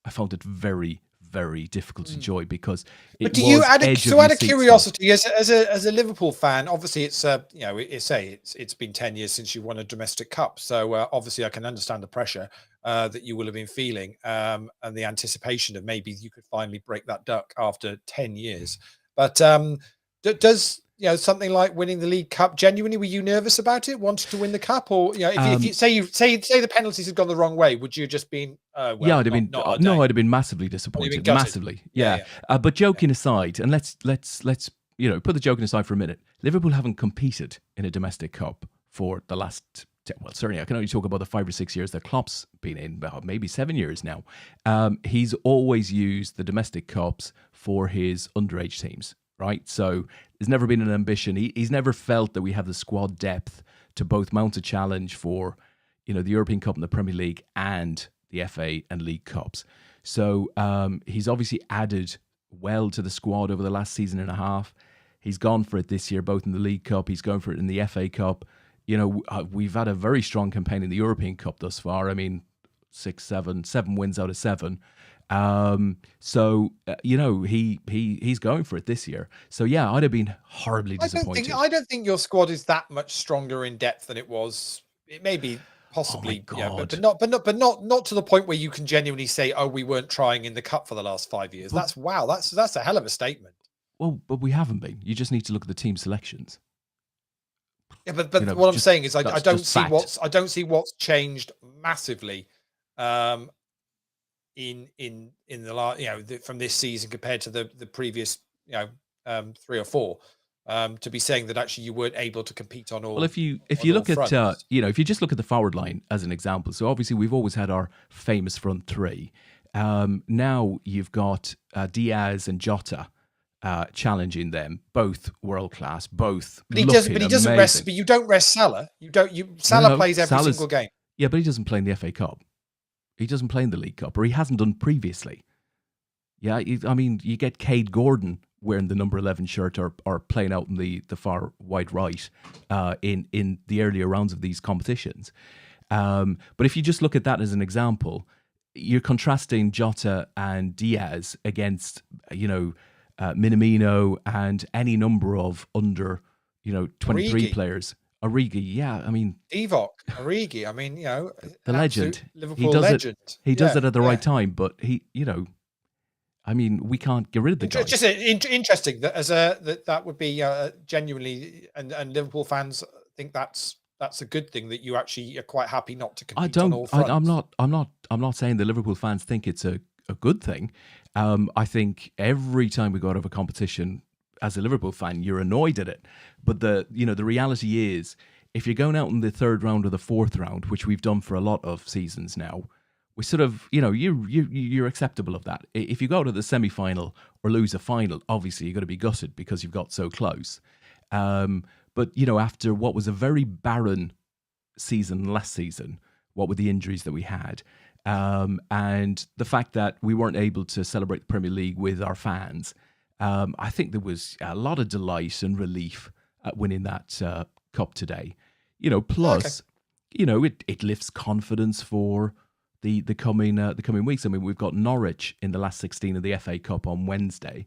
I found it very, very difficult to enjoy because it But do was you add edge so of out your of seat curiosity, as a Liverpool fan, obviously it's you know, it's been 10 years since you won a domestic cup, so obviously I can understand the pressure that you will have been feeling, and the anticipation of maybe you could finally break that duck after 10 years. But does, you know, something like winning the League Cup, genuinely were you nervous about it, wanted to win the cup, or, you know, if you say the penalties had gone the wrong way, would you have just been Yeah, well, I'd have been not our no, day? I'd have been massively Or you've been disappointed, gutted? massively. Yeah, Yeah, but joking aside, and let's you know, put the joking aside for a minute. Liverpool haven't competed in a domestic cup for the last, well, certainly I can only talk about the 5 or 6 years that Klopp's been in, maybe 7 years now. He's always used the domestic cups for his underage teams, right? So there's never been an ambition. He's never felt that we have the squad depth to both mount a challenge for, you know, the European Cup and the Premier League and the FA and League Cups. So he's obviously added well to the squad over the last season and a half. He's gone for it this year, both in the League Cup. He's going for it in the FA Cup. You know, we've had a very strong campaign in the European Cup thus far. I mean, 7 wins out of 7. So you know, he's going for it this year. So yeah, I'd have been horribly disappointed. I don't think your squad is that much stronger in depth than it was. It may be possibly, Oh my yeah, God. but not to the point where you can genuinely say, oh, we weren't trying in the cup for the last 5 years. That's a hell of a statement. Well, but we haven't been. You just need to look at the team selections. Yeah, but You know, what I'm just- saying is I that's don't just see fact. I don't see what's changed massively in the last, you know, from this season compared to the previous, you know, 3 or 4, to be saying that actually you weren't able to compete on all. Well, if you on all look at fronts. you know, if you just look at the forward line as an example, so obviously we've always had our famous front three. Now you've got Diaz and Jota challenging them, both world class, both. But he looking doesn't amazing. rest. But you don't rest Salah. Salah No, plays every Salah's- single game. Yeah, but he doesn't play in the FA Cup. He doesn't play in the League Cup, or he hasn't done previously. Yeah, I mean, you get Cade Gordon wearing the number 11 shirt or playing out in the far wide right in the earlier rounds of these competitions. But if you just look at that as an example, you're contrasting Jota and Diaz against, you know, Minamino and any number of under, you know, 23 Origi. players. Origi, yeah, I mean, Divock, Origi. I mean, you know, the an legend. absolute Liverpool He does legend. it. He does Yeah, it at the yeah. right time, but he, you know, I mean, we can't get rid of the guy. It's just interesting that that would be genuinely, and Liverpool fans think that's a good thing, that you actually are quite happy not to compete on all fronts. I'm not saying the Liverpool fans think it's a good thing. I think every time we go out of a competition, as a Liverpool fan, you're annoyed at it. But the reality is, if you're going out in the 3rd round or the 4th round, which we've done for a lot of seasons now, we sort of, you know, you're acceptable of that. If you go to the semi-final or lose a final, obviously you're going to be gutted because you've got so close. But, you know, after what was a very barren season last season, what with the injuries that we had, and the fact that we weren't able to celebrate the Premier League with our fans, I think there was a lot of delight and relief at winning that cup today. You know, plus, you know, it lifts confidence for the coming weeks. I mean, we've got Norwich in the last 16 of the FA Cup on Wednesday,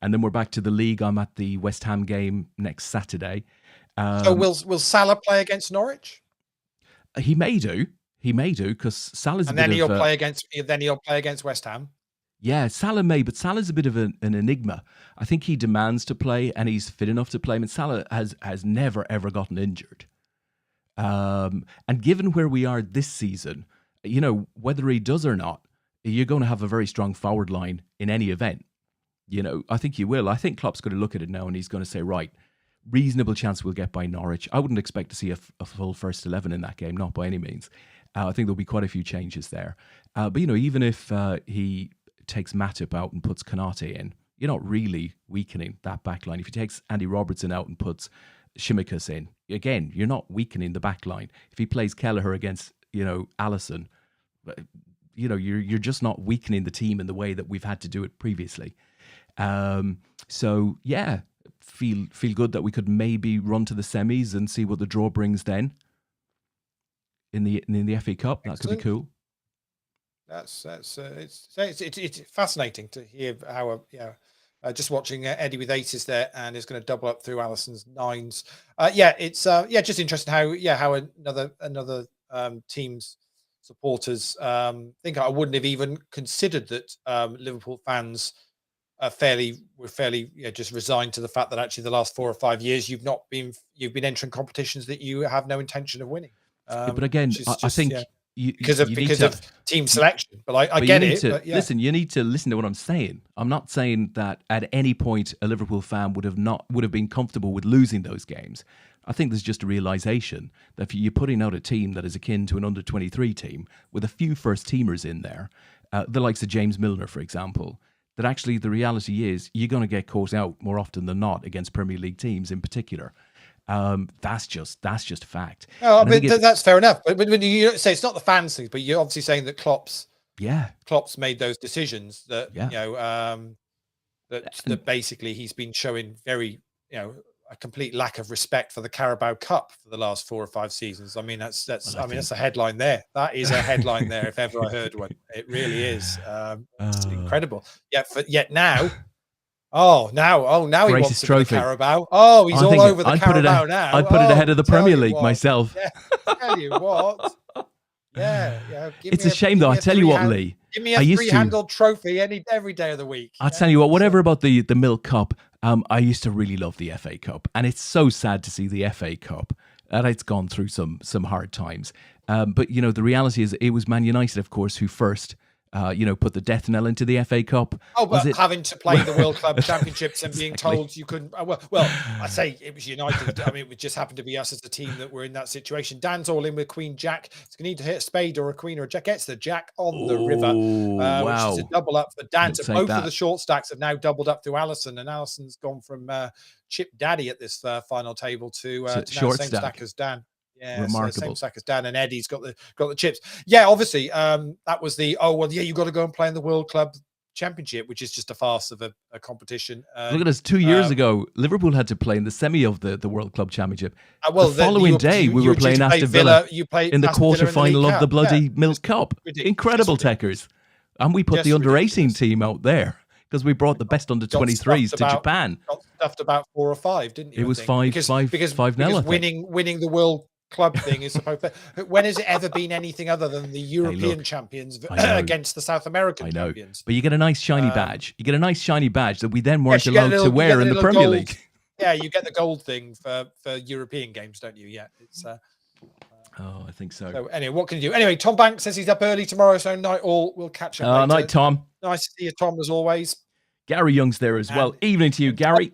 and then we're back to the league. I'm at the West Ham game next Saturday. So will Salah play against Norwich? He may do, because Salah's And a then bit he'll of play against West Ham. yeah, Salah may, but Salah's a bit of an enigma. I think he demands to play, and he's fit enough to play. I mean, Salah has never ever gotten injured, and given where we are this season, you know, whether he does or not, you're going to have a very strong forward line in any event. You know, I think you will. I think Klopp's going to look at it now and he's going to say, right, reasonable chance we'll get by Norwich. I wouldn't expect to see a full first 11 in that game, not by any means. I think there'll be quite a few changes there. But, you know, even if he takes Matip out and puts Konate in, you're not really weakening that back line. If he takes Andy Robertson out and puts Shimikas in, again, you're not weakening the back line. If he plays Kelleher against, you know, Allison, you know, you're just not weakening the team in the way that we've had to do it previously. So yeah, feel good that we could maybe run to the semis and see what the draw brings then in the FA Cup. That could be cool. It's fascinating to hear how just watching Eddie with aces there, and is going to double up through Alison's nines. It's just interesting how another team's supporters think. I wouldn't have even considered that Liverpool fans were fairly just resigned to the fact that actually the last 4 or 5 years you've been entering competitions that you have no intention of winning. But again, I think because of team selection. But I get it. Listen, you need to listen to what I'm saying. I'm not saying that at any point a Liverpool fan would have been comfortable with losing those games. I think there's just a realization that if you're putting out a team that is akin to an under-23 team with a few first-teamers in there, the likes of James Milner, for example, that actually the reality is you're going to get caught out more often than not against Premier League teams in particular. That's just a fact. Oh, but that's fair enough. But when you say it's not the fans thing, but you're obviously saying that Klopp's made those decisions that that basically he's been showing very a complete lack of respect for the Carabao Cup for the last 4 or 5 seasons. I mean that's a headline there. That is a headline there if ever I heard one. It really is. It's incredible. Yet now. Now he wants to be the Carabao. Oh, he's all over the Carabao now. I'd put it ahead of the Premier League myself. Yeah, tell you what. Yeah. It's a shame though. I tell you what, Leigh. Give me a three-handled trophy every day of the week. I tell you what, whatever about the Milk Cup, I used to really love the FA Cup, and it's so sad to see the FA Cup that it's gone through some hard times. But the reality is, it was Man United, of course, who first. Put the death knell into the FA Cup. Oh, but having to play the World Club Championships and being told you couldn't. Well, I say it was United. I mean, it just happened to be us as a team that were in that situation. Dan's all in with Queen Jack. It's going to need to hit a spade or a queen or a jack. Gets the jack on the river, wow. which is a double up for Dan. So both of the short stacks have now doubled up through Alison, and Alison's gone from Chip Daddy at this final table to short same stack as Dan. Yeah, remarkable. So same stack as Dan, and Eddie's got the chips. Yeah, obviously, that was the you got to go and play in the World Club Championship, which is just a farce of a competition. Look at us, 2 years ago, Liverpool had to play in the semi of the World Club Championship. The following day, we were playing Aston Villa in the quarter-final of the bloody Milk Cup. Incredible, Techers. And we put the under-18 team out there because we brought the best under-23s to Japan. Got stuffed about 4 or 5, didn't you? It was 5-0. Because winning the World Club thing is supposed to. When has it ever been anything other than the European champions against the South American champions? But you get a nice shiny badge. You get a nice shiny badge that we then weren't allowed to wear in the Premier League. Yeah, you get the gold thing for European games, don't you? Yeah, it's. I think so. So anyway, what can you do? Anyway, Tom Banks says he's up early tomorrow, so night all. We'll catch up. Night, Tom. Nice to see you, Tom, as always. Gary Young's there as well. Evening to you, Gary.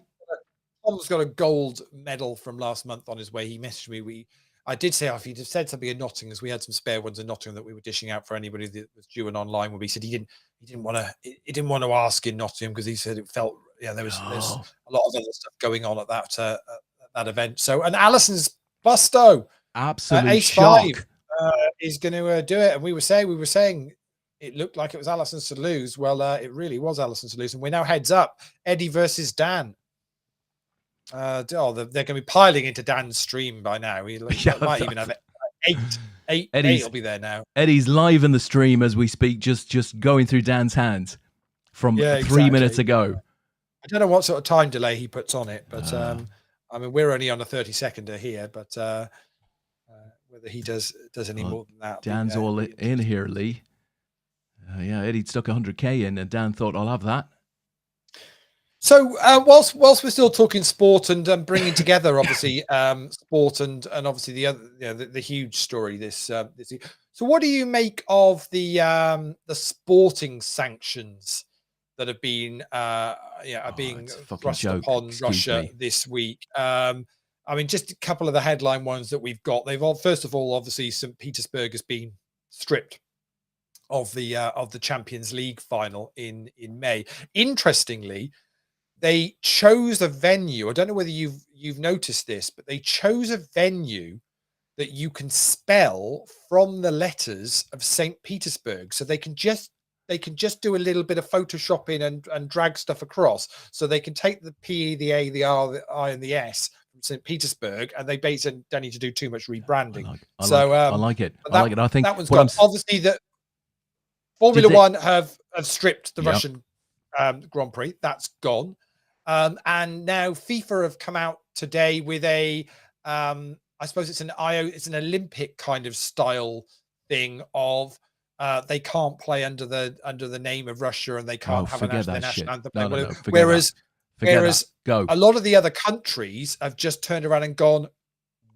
Tom's got a gold medal from last month on his way. He messaged me. I did say if he'd have said something in Nottingham, as we had some spare ones in Nottingham that we were dishing out for anybody that was due and online. He said he didn't want to ask in Nottingham because he said it felt there's a lot of other stuff going on at that event. So and Alison's Busto, absolute ace shock. 5 is going to do it. And we were saying it looked like it was Alison's to lose. Well, it really was Alison's to lose, and we're now heads up. Eddie versus Dan. They're going to be piling into Dan's stream by now. He might even have 8 will be there now. Eddie's live in the stream as we speak, just going through Dan's hands from 3 minutes ago. I don't know what sort of time delay he puts on it, but I mean we're only on a 30-seconder here, but whether he does any more than that. Dan's all in here, Leigh. Eddie stuck 100k in, and Dan thought, I'll have that. So whilst we're still talking sport and bringing together, obviously, sport and obviously the other, the huge story this year. So what do you make of the sporting sanctions that have been being thrust upon Russia this week? I mean, just a couple of the headline ones that we've got. First of all, obviously, St. Petersburg has been stripped of the Champions League final in May. Interestingly, they chose a venue. I don't know whether you've noticed this, but they chose a venue that you can spell from the letters of St. Petersburg, so they can just do a little bit of photoshopping and drag stuff across. So they can take the P, the A, the R, the I, and the S from St. Petersburg, and they basically don't need to do too much rebranding. I like it. I like it. I think that one's got obviously that. Formula One have stripped the Yep. Russian Grand Prix. That's gone. And now FIFA have come out today with a, I suppose it's an Olympic kind of style thing of they can't play under the name of Russia, and they can't have their national anthem. No, whereas Go. a lot of the other countries have just turned around and gone,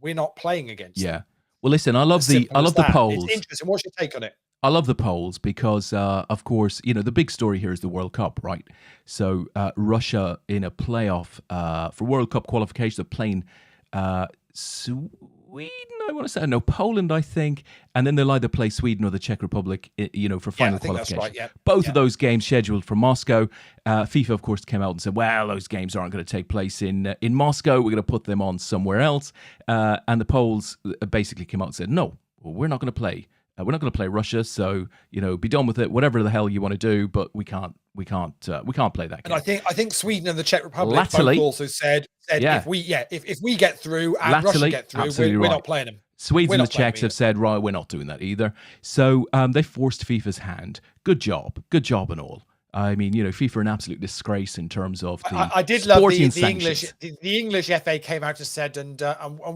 we're not playing against them. Well, listen, I love the polls. It's interesting. What's your take on it? I love the polls because, of course, the big story here is the World Cup, right? So Russia in a playoff for World Cup qualification, they're playing Sweden, I want to say. No, Poland, I think. And then they'll either play Sweden or the Czech Republic, for final qualification. That's right, Both of those games scheduled for Moscow. FIFA, of course, came out and said, well, those games aren't going to take place in Moscow. We're going to put them on somewhere else. And the polls basically came out and said, no, we're not going to play. We're not going to play Russia, so be done with it. Whatever the hell you want to do, but we can't play that game. And I think Sweden and the Czech Republic Latterly, both also said if we get through and Russia get through, we're not playing them. Sweden and the Czechs have said, right, we're not doing that either. So they forced FIFA's hand. Good job and all. I mean, FIFA an absolute disgrace in terms of the I did love the sanctions. English FA came out and said, and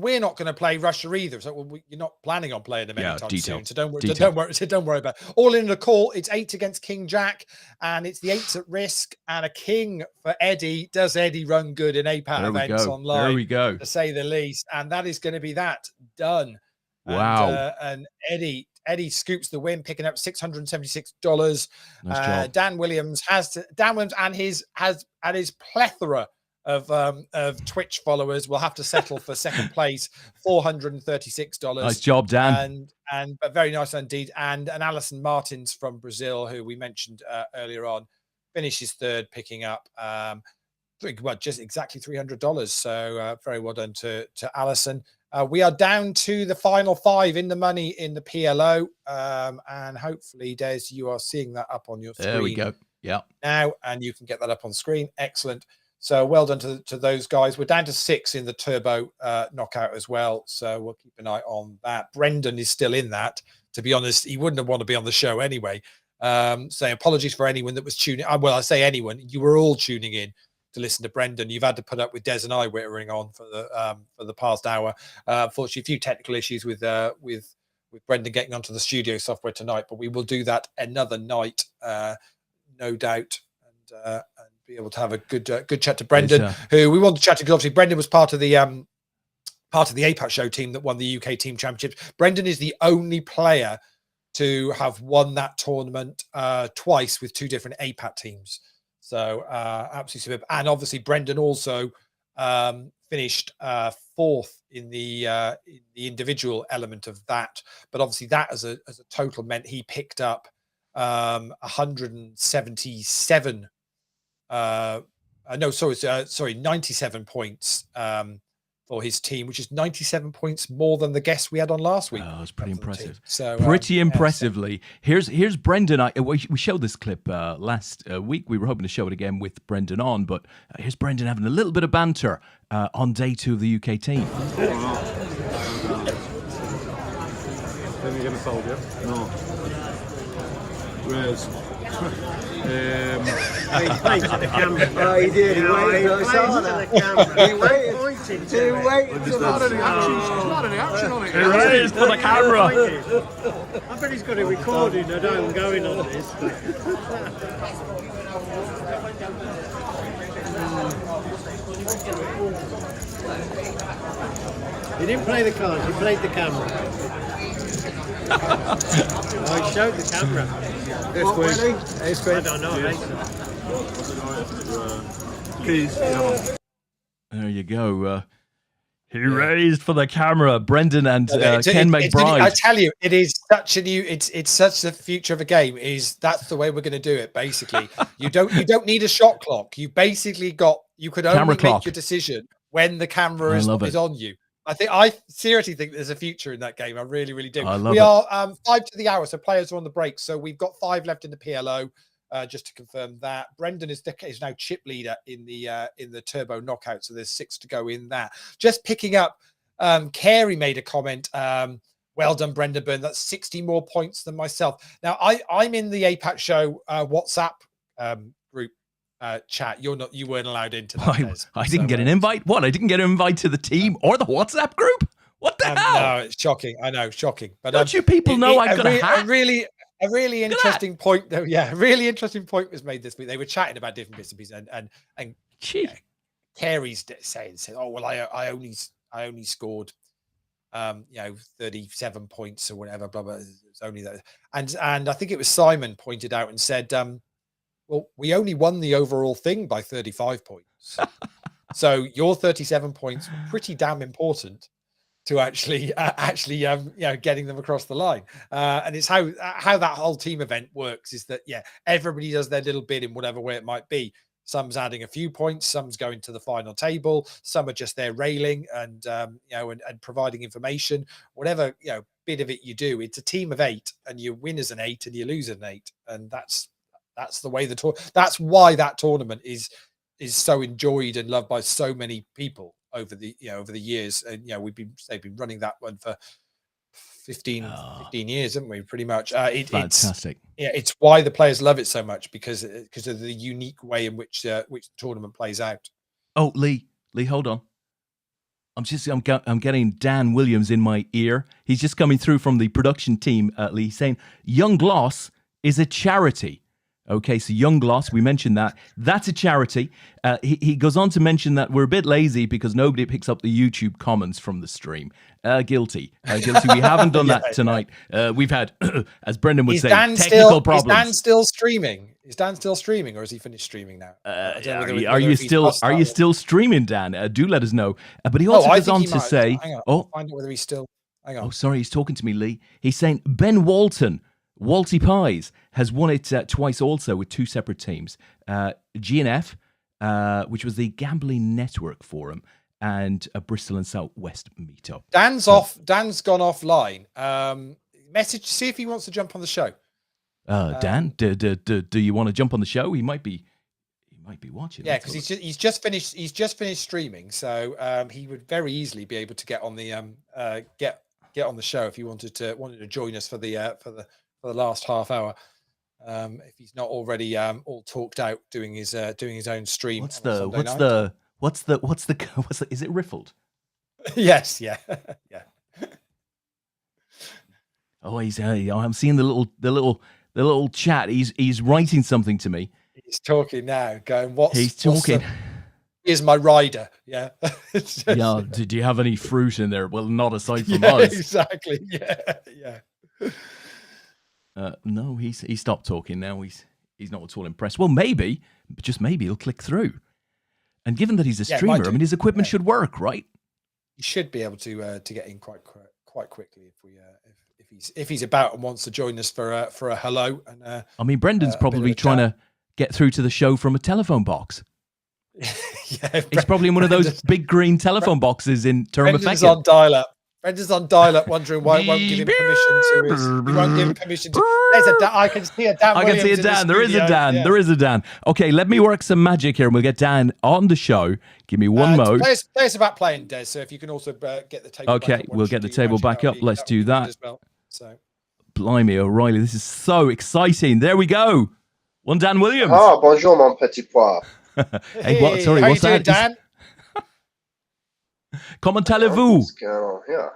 we're not going to play Russia either. So you're not planning on playing them anytime soon. So don't worry about it. All in the call. It's 8 against King Jack, and it's the 8's at risk, and a king for Eddie. Does Eddie run good in APAT events online? There we go. To say the least, and that is going to be that done. Wow. And Eddie scoops the win, picking up $676. Nice job. Dan Williams and his plethora of Twitch followers will have to settle for second place, $436. Nice job, Dan. But very nice indeed. And Alison Martins from Brazil, who we mentioned earlier on, finishes third, picking up just exactly $300. So very well done to Alison. We are down to the final 5 in the money in the PLO. And hopefully, Des, you are seeing that up on your screen. There we go. Yeah. Now, and you can get that up on screen. Excellent. So well done to those guys. We're down to 6 in the turbo knockout as well. So we'll keep an eye on that. Brendan is still in that. To be honest, he wouldn't have wanted to be on the show anyway. So apologies for anyone that was tuning. Well, I say anyone. You were all tuning in to listen to Brendan. You've had to put up with Des and I wittering on for the past hour. Unfortunately, a few technical issues with Brendan getting onto the studio software tonight, but we will do that another night, no doubt, and be able to have a good chat to Brendan, who we want to chat to, because obviously Brendan was part of the APAT show team that won the UK team championships. Brendan is the only player to have won that tournament twice with 2 different APAT teams. So absolutely superb. And obviously Brendan also finished 4th in the individual element of that. But obviously that as a total meant he picked up 177 97 points for his team, which is 97 points more than the guest we had on last week. Oh, it's pretty impressive. So pretty impressively. Here's Brendan. We showed this clip last week. We were hoping to show it again with Brendan on, but here's Brendan having a little bit of banter on day 2 of the UK team. Then you're going to fold, yeah? No. Where's... He pointed to the camera. Oh, he did. He waited. I saw that. He waited. He waited. There's not any action on it. He raised for the camera. I bet he's got it recording. I know I'm going on this. He didn't play the cards. He played the camera. Oh, he showed the camera. What, really? I don't know. Keys. There you go. He raised for the camera. Brendan and Ken McBride. I tell you, it is such a new. It's such the future of a game. That's the way we're going to do it. Basically, you don't need a shot clock. You basically you could only make your decision when the camera is on you. I seriously think there's a future in that game. I really, really do. We are 5 to the hour, so players are on the break. So we've got 5 left in the PLO. Just to confirm that Brendan is now chip leader in the turbo knockout. So there's 6 to go in that. Just picking up, Carey made a comment Well done, Brendan Byrne. That's 60 more points than myself. Now, I'm in the APAT show WhatsApp group chat. You weren't allowed into that. I didn't get an invite. What? I didn't get an invite to the team or the WhatsApp group? What the hell? No, it's shocking. I know, shocking. But don't you people know I've got a hat? A really interesting point, though. Yeah, a really interesting point was made this week. They were chatting about different bits and pieces, and Carey's saying, "Oh well, I only scored, 37 points or whatever." Blah blah. It's only that, and I think it was Simon pointed out and said, "Well, we only won the overall thing by 35 points, so your 37 points were pretty damn important." To actually getting them across the line, and it's how that whole team event works. Is that everybody does their little bit in whatever way it might be. Some's adding a few points, some's going to the final table, some are just there railing and and providing information. Whatever bit of it you do, it's a team of 8, and you win as an 8 and you lose as an 8, and that's the way that's why that tournament is so enjoyed and loved by so many people over the years. And they've been running that one for 15 years, haven't we? Pretty much. It's fantastic. It's why the players love it so much, because of the unique way in which the tournament plays out. Oh, Leigh, hold on. I'm getting Dan Williams in my ear. He's just coming through from the production team, Leigh, saying Young Gloss is a charity. Okay, so Young Gloss, we mentioned that. That's a charity. He goes on to mention that we're a bit lazy because nobody picks up the YouTube comments from the stream. Guilty. We haven't done that tonight. We've had, as Brendan would say, technical problems. Is Dan still streaming? Or has he finished streaming now? Are you still streaming, Dan? Do let us know. But he also goes on to say, hang on, find out whether he's still. Hang on. Oh, sorry, he's talking to me, Leigh. He's saying Ben Walton, Walty Pies, has won it twice also with 2 separate teams. G&F, which was the Gambling Network Forum, and a Bristol and South West meetup. Dan's gone offline. Message, see if he wants to jump on the show. Dan, do you want to jump on the show? He might be watching. Yeah, because he's just finished streaming, so he would very easily be able to get on the get on the show if he wanted to join us for the last half hour. If he's not already all talked out doing his own stream. Is it riffled? Yes, yeah. Oh, I'm seeing the little chat. He's writing something to me. He's talking now, going, he's talking. Here's my rider. Yeah. Yeah. Did you have any fruit in there? Well, not aside from us. Exactly. Yeah. No, he stopped talking now. He's not at all impressed. Well, maybe, just maybe, he'll click through. And given that he's a streamer, I mean, his equipment should work, right? He should be able to get in quite quickly if he's about and wants to join us for a hello. And I mean, Brendan's probably trying to get through to the show from a telephone box. He's probably in one of those big green telephone boxes in Terma. Brendan's on dial-up. Brendan's on dial-up, wondering why it won't give him permission to. He won't give him permission to. There's a Dan. I can see a Dan. I can see a Dan. There is a Dan. There is a Dan. Okay, let me work some magic here, and we'll get Dan on the show. Give me one mo. Play us about playing, Des. So if you can also get the table. Okay, back up, we'll get the table back up. Let's do that. As well. So. Blimey, O'Reilly, this is so exciting. There we go. One Dan Williams. Ah, bonjour, mon petit pois. Hey, what? Sorry, what's that? Dan? Comment allez-vous? What's going on here?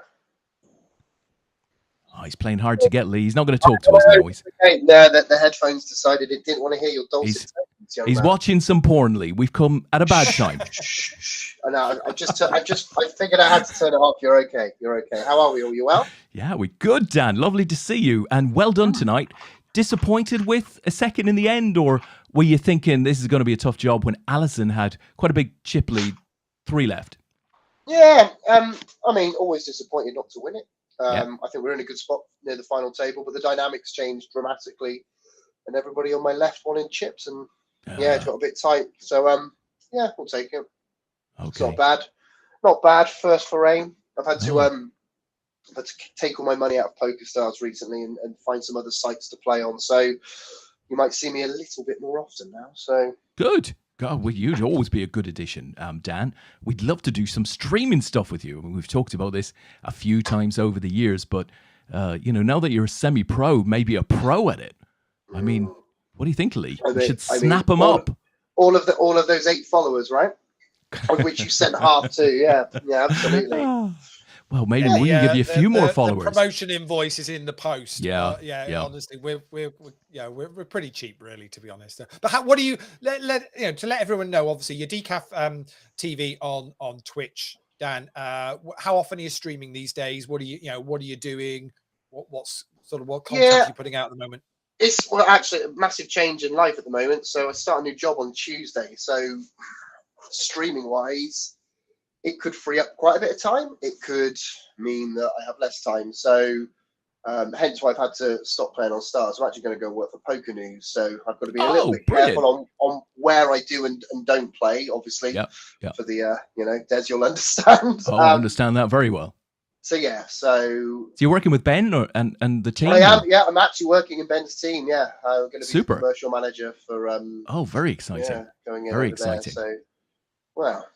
Oh, he's playing hard to get, Leigh. He's not going to talk to us now. No, the headphones decided it didn't want to hear your dulcet tones. He's watching some porn, Leigh. We've come at a bad time. I know. I figured I had to turn it off. You're okay. How are we? Are you well? Yeah, we're good, Dan. Lovely to see you, and well done tonight. Disappointed with a second in the end, or were you thinking this is going to be a tough job when Alison had quite a big chip lead, 3 left? Yeah. I mean, always disappointed not to win it. I think we're in a good spot near the final table, but the dynamics changed dramatically, and everybody on my left wanted chips, and it got a bit tight. So we'll take it. Okay. It's not bad. First for aim. I've had to take all my money out of PokerStars recently and find some other sites to play on. So you might see me a little bit more often now. So good. God, well, you'd always be a good addition, Dan. We'd love to do some streaming stuff with you. I mean, we've talked about this a few times over the years, but now that you're a semi-pro, maybe a pro at it. I mean, what do you think, Leigh? We should snap them up. All of those 8 followers, right? Of which you sent half to. Yeah, absolutely. Well, maybe we can give you a few more followers. The promotion invoice is in the post. Yeah, Honestly, we're pretty cheap, really, to be honest. But what do you to let everyone know? Obviously, your Decaf TV on Twitch, Dan. How often are you streaming these days? What are you doing? What content are you putting out at the moment? It's actually a massive change in life at the moment. So I start a new job on Tuesday. So streaming wise, it could free up quite a bit of time. It could mean that I have less time. So hence why I've had to stop playing on Stars. I'm actually going to go work for Poker News. So I've got to be a little bit careful on where I do and don't play, obviously. Yeah. For the, Des, you'll understand. Oh, I understand that very well. So so you're working with Ben and the team? I am, I'm actually working in Ben's team, I'm going to be the commercial manager for... very exciting. Going in very exciting. There, so, well...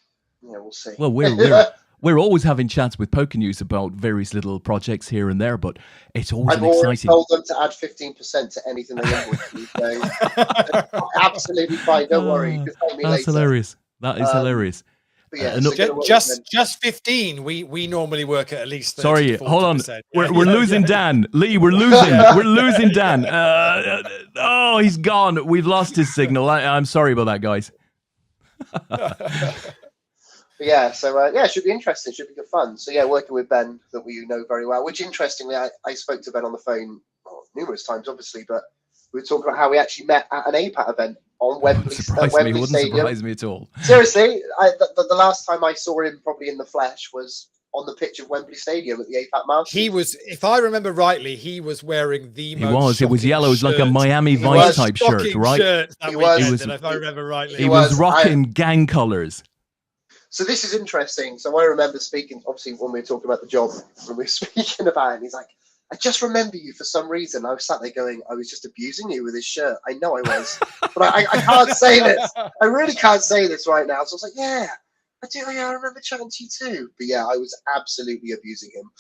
Yeah, we'll see. Well, we're always having chats with Poker News about various little projects here and there, but it's always I've always exciting. told them to add 15% to anything they want with me. So absolutely fine. Don't worry. Just tell me That's later. hilarious. That is hilarious. Yeah, just 15. We normally work at least 30, sorry, hold on. Yeah. We're losing Dan. Leigh, we're losing. We're losing Dan. He's gone. We've lost his signal. I'm sorry about that, guys. It should be interesting. Should be good fun. So working with Ben, that we know very well. Which interestingly, I spoke to Ben on the phone numerous times, obviously, but we were talking about how we actually met at an APAT event on Wembley Stadium. Wouldn't surprise me at all. Seriously, the last time I saw him, probably in the flesh, was on the pitch of Wembley Stadium at the APAT Masters. He was, if I remember rightly, he was wearing the It was yellow. It was like a Miami Vice type shirt, right? He was, if I remember rightly. He was rocking gang colours. So this is interesting. So I remember speaking, obviously, when we were talking about the job, when we were speaking about it, and he's like, I just remember you for some reason. I was sat there going, I was just abusing you with his shirt. I know I was, but I can't say this. I really can't say this right now. So I was like, yeah, I do. Yeah, I remember chatting to you too. But yeah, I was absolutely abusing him.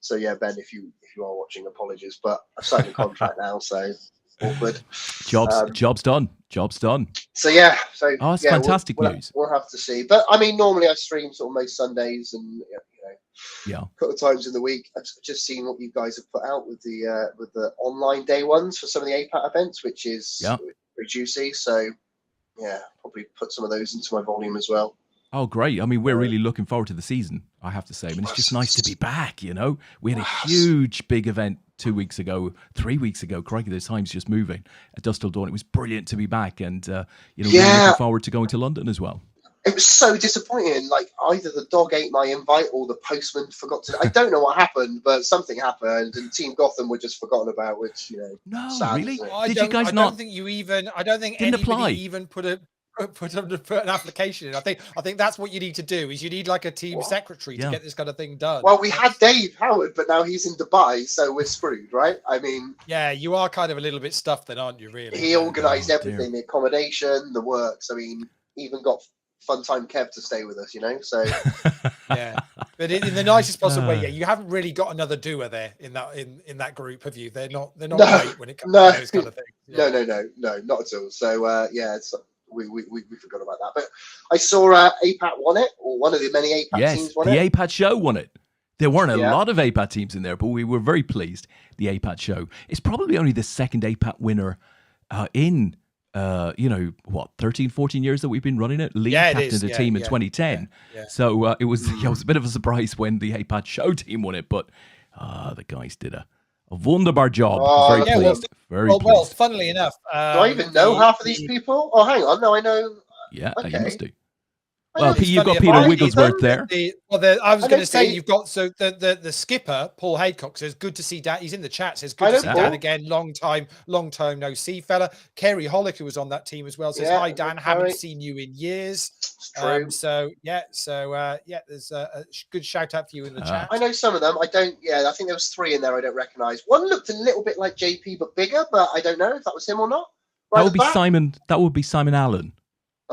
So yeah, Ben, if you are watching, apologies, but I've signed a contract now, so awkward. Job's done. Job's done. So yeah, it's fantastic news. We'll have to see. But I mean, normally I stream sort of most Sundays, and a couple of times in the week. I've just seen what you guys have put out with the online day ones for some of the APAT events, which is pretty juicy. So yeah, probably put some of those into my volume as well. Oh, great. I mean, we're really looking forward to the season, I have to say. I mean, it's just nice to be back, We had a huge, big event 2 weeks ago, 3 weeks ago. Crikey, the time's just moving at Dusk Till Dawn. It was brilliant to be back. And, we're looking forward to going to London as well. It was so disappointing. Like, either the dog ate my invite or the postman forgot to... I don't know what happened, but something happened, and Team Gotham were just forgotten about, which, No, sad, really? Did you guys not... I don't think anybody even put an application in. I think that's what you need to do. Is you need like a team secretary to get this kind of thing done. Well, we had Dave Howard, but now he's in Dubai, so we're screwed, right? I mean, yeah, you are kind of a little bit stuffed, then, aren't you? Really? He organised everything: the accommodation, the works. I mean, even got Fun Time Kev to stay with us, So yeah, but in the nicest possible way. Yeah, you haven't really got another doer there in that group, have you? They're not great when it comes to those kind of things. Yeah. No, not at all. So we forgot about that. But I saw APAT won it, or one of the many APAT teams won it. The APAT show won it. There weren't a lot of APAT teams in there, but we were very pleased. The APAT show. It's probably only the second APAT winner in 13, 14 years that we've been running it. Leigh captained the team in 2010. Yeah. So it was a bit of a surprise when the APAT show team won it, but the guys did a wunderbar job. Very pleased. Well, funnily enough, do I even know half of these people? Oh, hang on, no, I know. Yeah, you must do. Well, you've got Peter Wigglesworth there. I was going to say you've got the skipper Paul Haycock says good to see Dan. He's in the chat. Says good to see Dan again. Long time no see, fella. Kerry Hollick, who was on that team as well, says hi Dan. Haven't seen you in years. There's a good shout out for you in the chat. I know some of them. I don't. Yeah, I think there was 3 in there I don't recognise. One looked a little bit like JP but bigger, but I don't know if that was him or not. That would be Simon. That would be Simon Allen.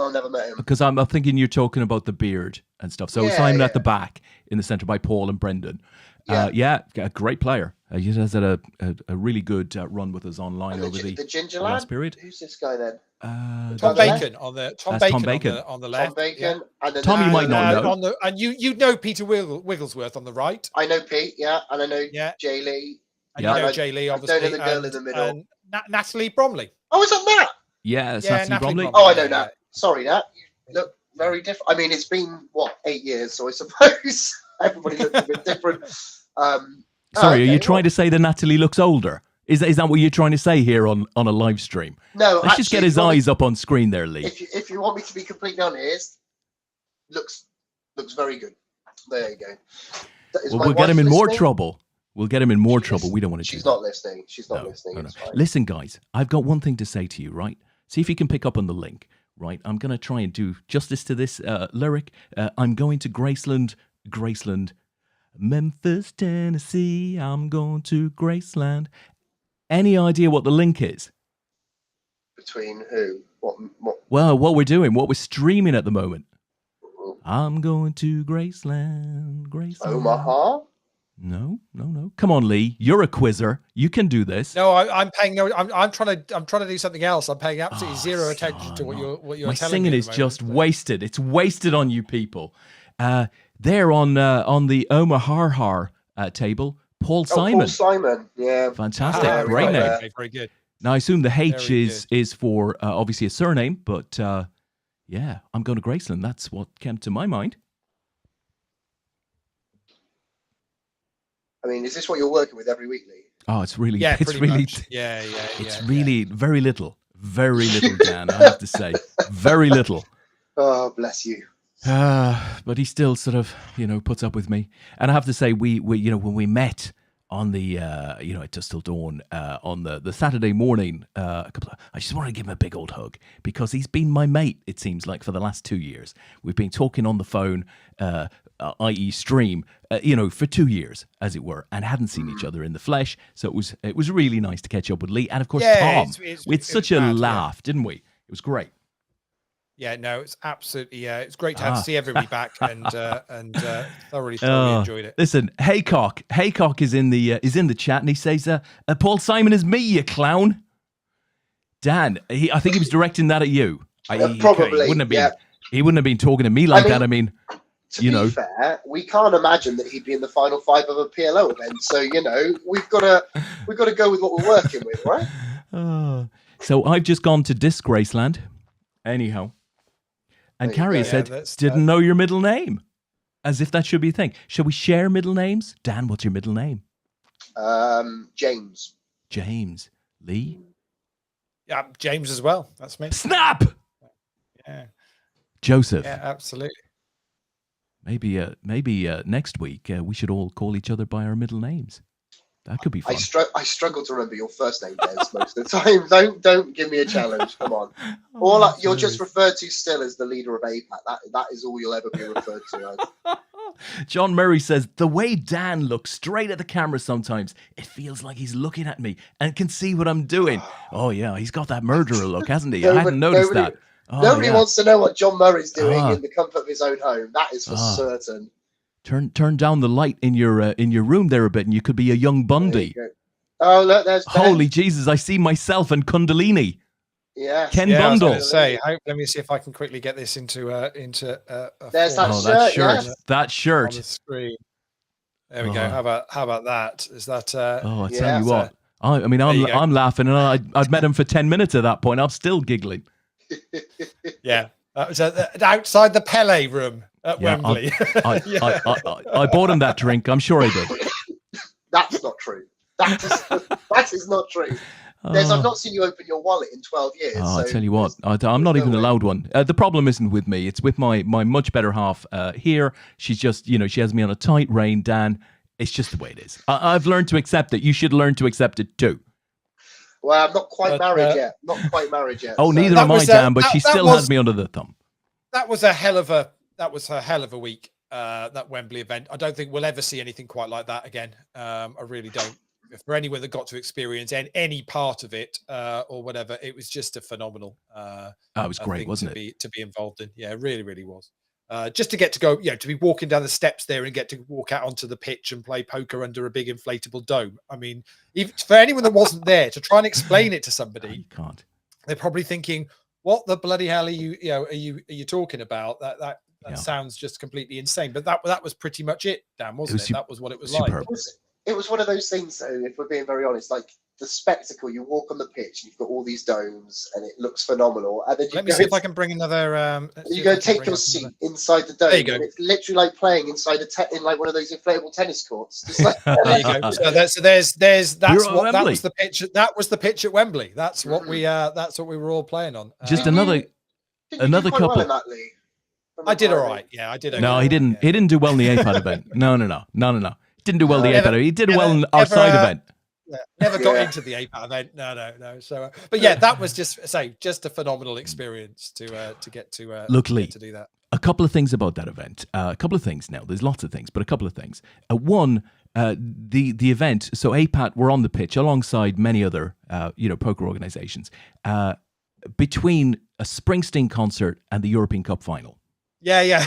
Oh, never met him. Because I'm thinking you're talking about the beard and stuff. So Yeah, Simon yeah. at the back in the centre by Paul and Brendan. Yeah. A great player. He has had a really good run with us online And over the ginger last lad? period. Who's this guy then? Tom the Bacon on the Tom That's Bacon, Tom Bacon. on the Tom left. Bacon. And then Tom, you might not know. On the, and you know Peter Wigglesworth on the right. I know Pete, yeah, and I know Yeah. Jay Lee. And Yeah. you know I- Jay Lee, I obviously. don't know the girl in the middle. And Natalie Bromley. Oh, is that Nat? Yeah, Yeah, Natalie Natalie Bromley. Bromley. Oh, I know Yeah. Nat. Sorry, Nat. You look very different. I mean, it's been, 8 years, so I suppose everybody looks a bit different. Sorry, are you okay, trying to say that Natalie looks older? Is that what you're trying to say here on a live stream? No, Let's just get actually, his if you want eyes up on screen there, Lee. me- If you want me to be completely honest, looks very good. There you go. Is Well, my we'll get him wife in more listening? trouble. We'll get him in more She's- trouble. We don't want to do She's that. not listening. She's not No, listening. no, no. It's fine. Listen, guys, I've got one thing to say to you, right? See if you can pick up on the link, right? I'm going to try and do justice to this lyric. I'm going to Graceland, Memphis, Tennessee. I'm going to Graceland. Any idea what the link is? Between who? What? Well, what we're doing, what we're streaming at the moment. I'm going to Graceland. Omaha? No. Come on, Lee. You're a quizzer. You can do this. No, I'm paying no. I'm trying to do something else. I'm paying absolutely zero Oh, attention to what no. you're My telling singing me. is just wasted. It's wasted on you people. There on the Omaha table, Paul Simon. Paul Simon. Yeah. Fantastic. Ah, Great right name. there. Okay, very good. Now, I assume the H Very is for obviously a surname, but yeah, I'm going to Graceland. That's what came to my mind. I mean, is this what you're working with every week, Lee? Oh, it's really, Yeah, it's pretty really, much. Yeah. it's really very little, Dan. I have to say, very little. Oh, bless you. But he still sort of, puts up with me. And I have to say, we when we met on the, at Dust Dawn on the Saturday morning, I just wanted to give him a big old hug because he's been my mate, it seems like, for the last 2 years. We've been talking on the phone, i.e. stream, for 2 years, as it were, and hadn't seen each other in the flesh. So it was really nice to catch up with Lee. And of course, Yeah, Tom. it's We had such a mad, yeah. laugh, didn't we? It was great. Yeah, no, it's absolutely it's great to see everybody back and thoroughly enjoyed it. Listen, Haycock is in the chat and he says, "Paul Simon is me, you clown." Dan, I think he was directing that at you. Probably, he wouldn't have been. yeah. He wouldn't have been talking to me like that. I mean, To be fair, we can't imagine that he'd be in the final 5 of a PLO event. So we've got to go with what we're working with, right? So I've just gone to Disgraceland, anyhow. And There you Carrie go. said, Yeah, that's- "Didn't know your middle name," as if that should be a thing. Shall we share middle names? Dan, what's your middle name? James. James. Lee. Yeah, James as well. That's me. Snap. Yeah, Joseph. yeah, absolutely. Maybe next week we should all call each other by our middle names. That could be fun. I struggle to remember your first name, Des, most of the time. Don't give me a challenge. Come on. You're just referred to still as the leader of APAT. That is all you'll ever be referred to as. John Murray says, "The way Dan looks straight at the camera sometimes, it feels like he's looking at me and can see what I'm doing." Oh yeah, he's got that murderer look, hasn't he? I hadn't noticed that. Oh, Nobody yeah. wants to know what John Murray's doing in the comfort of his own home. That is for certain. Turn down the light in your room there a bit, and you could be a young Bundy. Oh look, there's Ben. Holy Jesus! I see myself and Kundalini. Yes. Ken Yeah, I was Bundle. going to say, let me see if I can quickly get this into a There's that form That shirt, shirt. yeah. That on shirt. the screen. There we go. Oh. How about that? Is that? Oh, I tell Yeah, you so- what. I'm you go. laughing, and I'd met him for 10 minutes at that point. I'm still giggling. Yeah, that was outside the Pele room at Yeah, Wembley. I bought him that drink. I'm sure I did. That's not true. That is not true. Des, I've not seen you open your wallet in 12 years. Oh, I so tell you what, I'm not no even way. allowed one. The problem isn't with me; it's with my much better half here. She's just, she has me on a tight rein, Dan. It's just the way it is. I've learned to accept it. You should learn to accept it too. Well, I'm not quite But, married yet. Not quite married yet. Oh, so- neither That am I, was, Dan. But she that still was- has me under the thumb. That was a hell of a week. That Wembley event. I don't think we'll ever see anything quite like that again. I really don't. for anyone that got to experience any part of it or whatever, it was just a phenomenal. It was great, wasn't it? To be involved in, yeah, it really, really was. Just to get to go, to be walking down the steps there and get to walk out onto the pitch and play poker under a big inflatable dome. I mean, even for anyone that wasn't there, to try and explain it to somebody, you can't. They're probably thinking, "What the bloody hell are you talking about? That sounds just completely insane." But that was pretty much it, Dan, wasn't it? That was what it was superb. like. It was one of those things, though, if we're being very honest, like the spectacle. You walk on the pitch, you've got all these domes, and it looks phenomenal. And then Let me see if I can bring another. You go take your seat inside the dome. There you go. And it's literally like playing inside in like one of those inflatable tennis courts. Just like, there you go. So that was the pitch. That was the pitch at Wembley. That's what we were all playing on. Just another couple. Well in that, Leigh? I did all right. Yeah, I did. Okay. No, he didn't. He didn't do well in the APAT event. No. Didn't do well in the APAT. He did well in our side event. Never got into the APAT event. No. So, but yeah, that was just a phenomenal experience to get to look, Leigh, to do that. A couple of things about that event. A couple of things now. There's lots of things, but a couple of things. One, the event. So APAT were on the pitch alongside many other poker organizations between a Springsteen concert and the European Cup final. Yeah.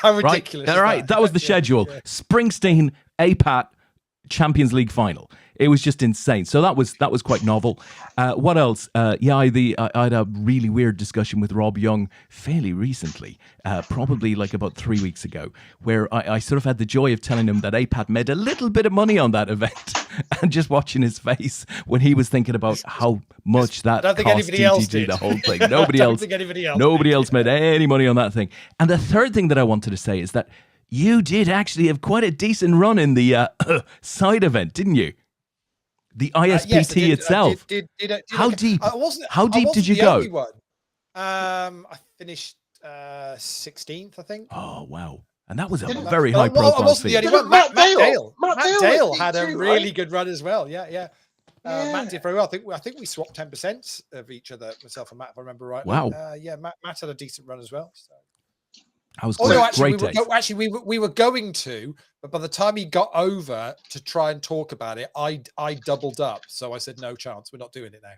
How ridiculous! Right. That was the schedule. Yeah. Springsteen, APAT, Champions League final. It was just insane. So that was quite novel. What else? I had a really weird discussion with Rob Young fairly recently, probably like about 3 weeks ago, where I sort of had the joy of telling him that APAT made a little bit of money on that event, and just watching his face when he was thinking about how much that cost TTG, the whole thing. Nobody else made any money on that thing. And the third thing that I wanted to say is that you did actually have quite a decent run in the side event, didn't you? The ISPT itself. How deep? How deep did you go? I finished 16th, I think. Oh wow! And that was a very high profile feat. Matt Dale had a really good run as well. Yeah. Matt did very well. I think we swapped 10% of each other, myself and Matt, if I remember right. Wow. Matt had a decent run as well. So. I was great. We were going to, but by the time he got over to try and talk about it, I doubled up. So I said, no chance. We're not doing it now.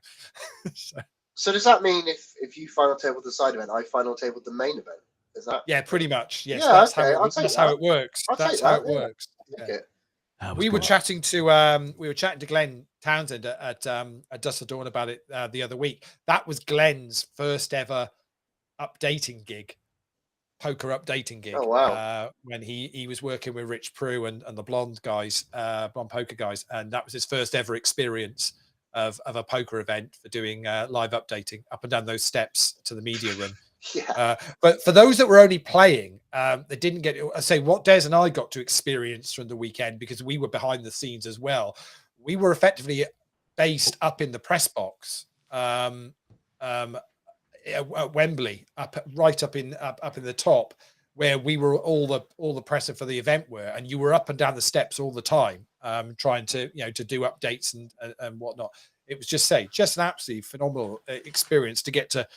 So does that mean if you final tabled the side event, I final tabled the main event? Is that? Yeah, pretty much. Yes, yeah, that's okay. how it works. That's how it works. Yeah. We were chatting to Glenn Townsend at Dusk of Dawn about it the other week. That was Glenn's first ever updating gig. Poker updating gig. Oh wow! When he was working with Rich Prue and the blonde guys, blonde poker guys, and that was his first ever experience of a poker event for doing live updating up and down those steps to the media room. Yeah. But for those that were only playing, they didn't get. I say what Des and I got to experience from the weekend because we were behind the scenes as well. We were effectively based up in the press box. At Wembley, right up in the top, where we were all the presser for the event were, and you were up and down the steps all the time, trying to do updates and whatnot. It was just an absolutely phenomenal experience to get to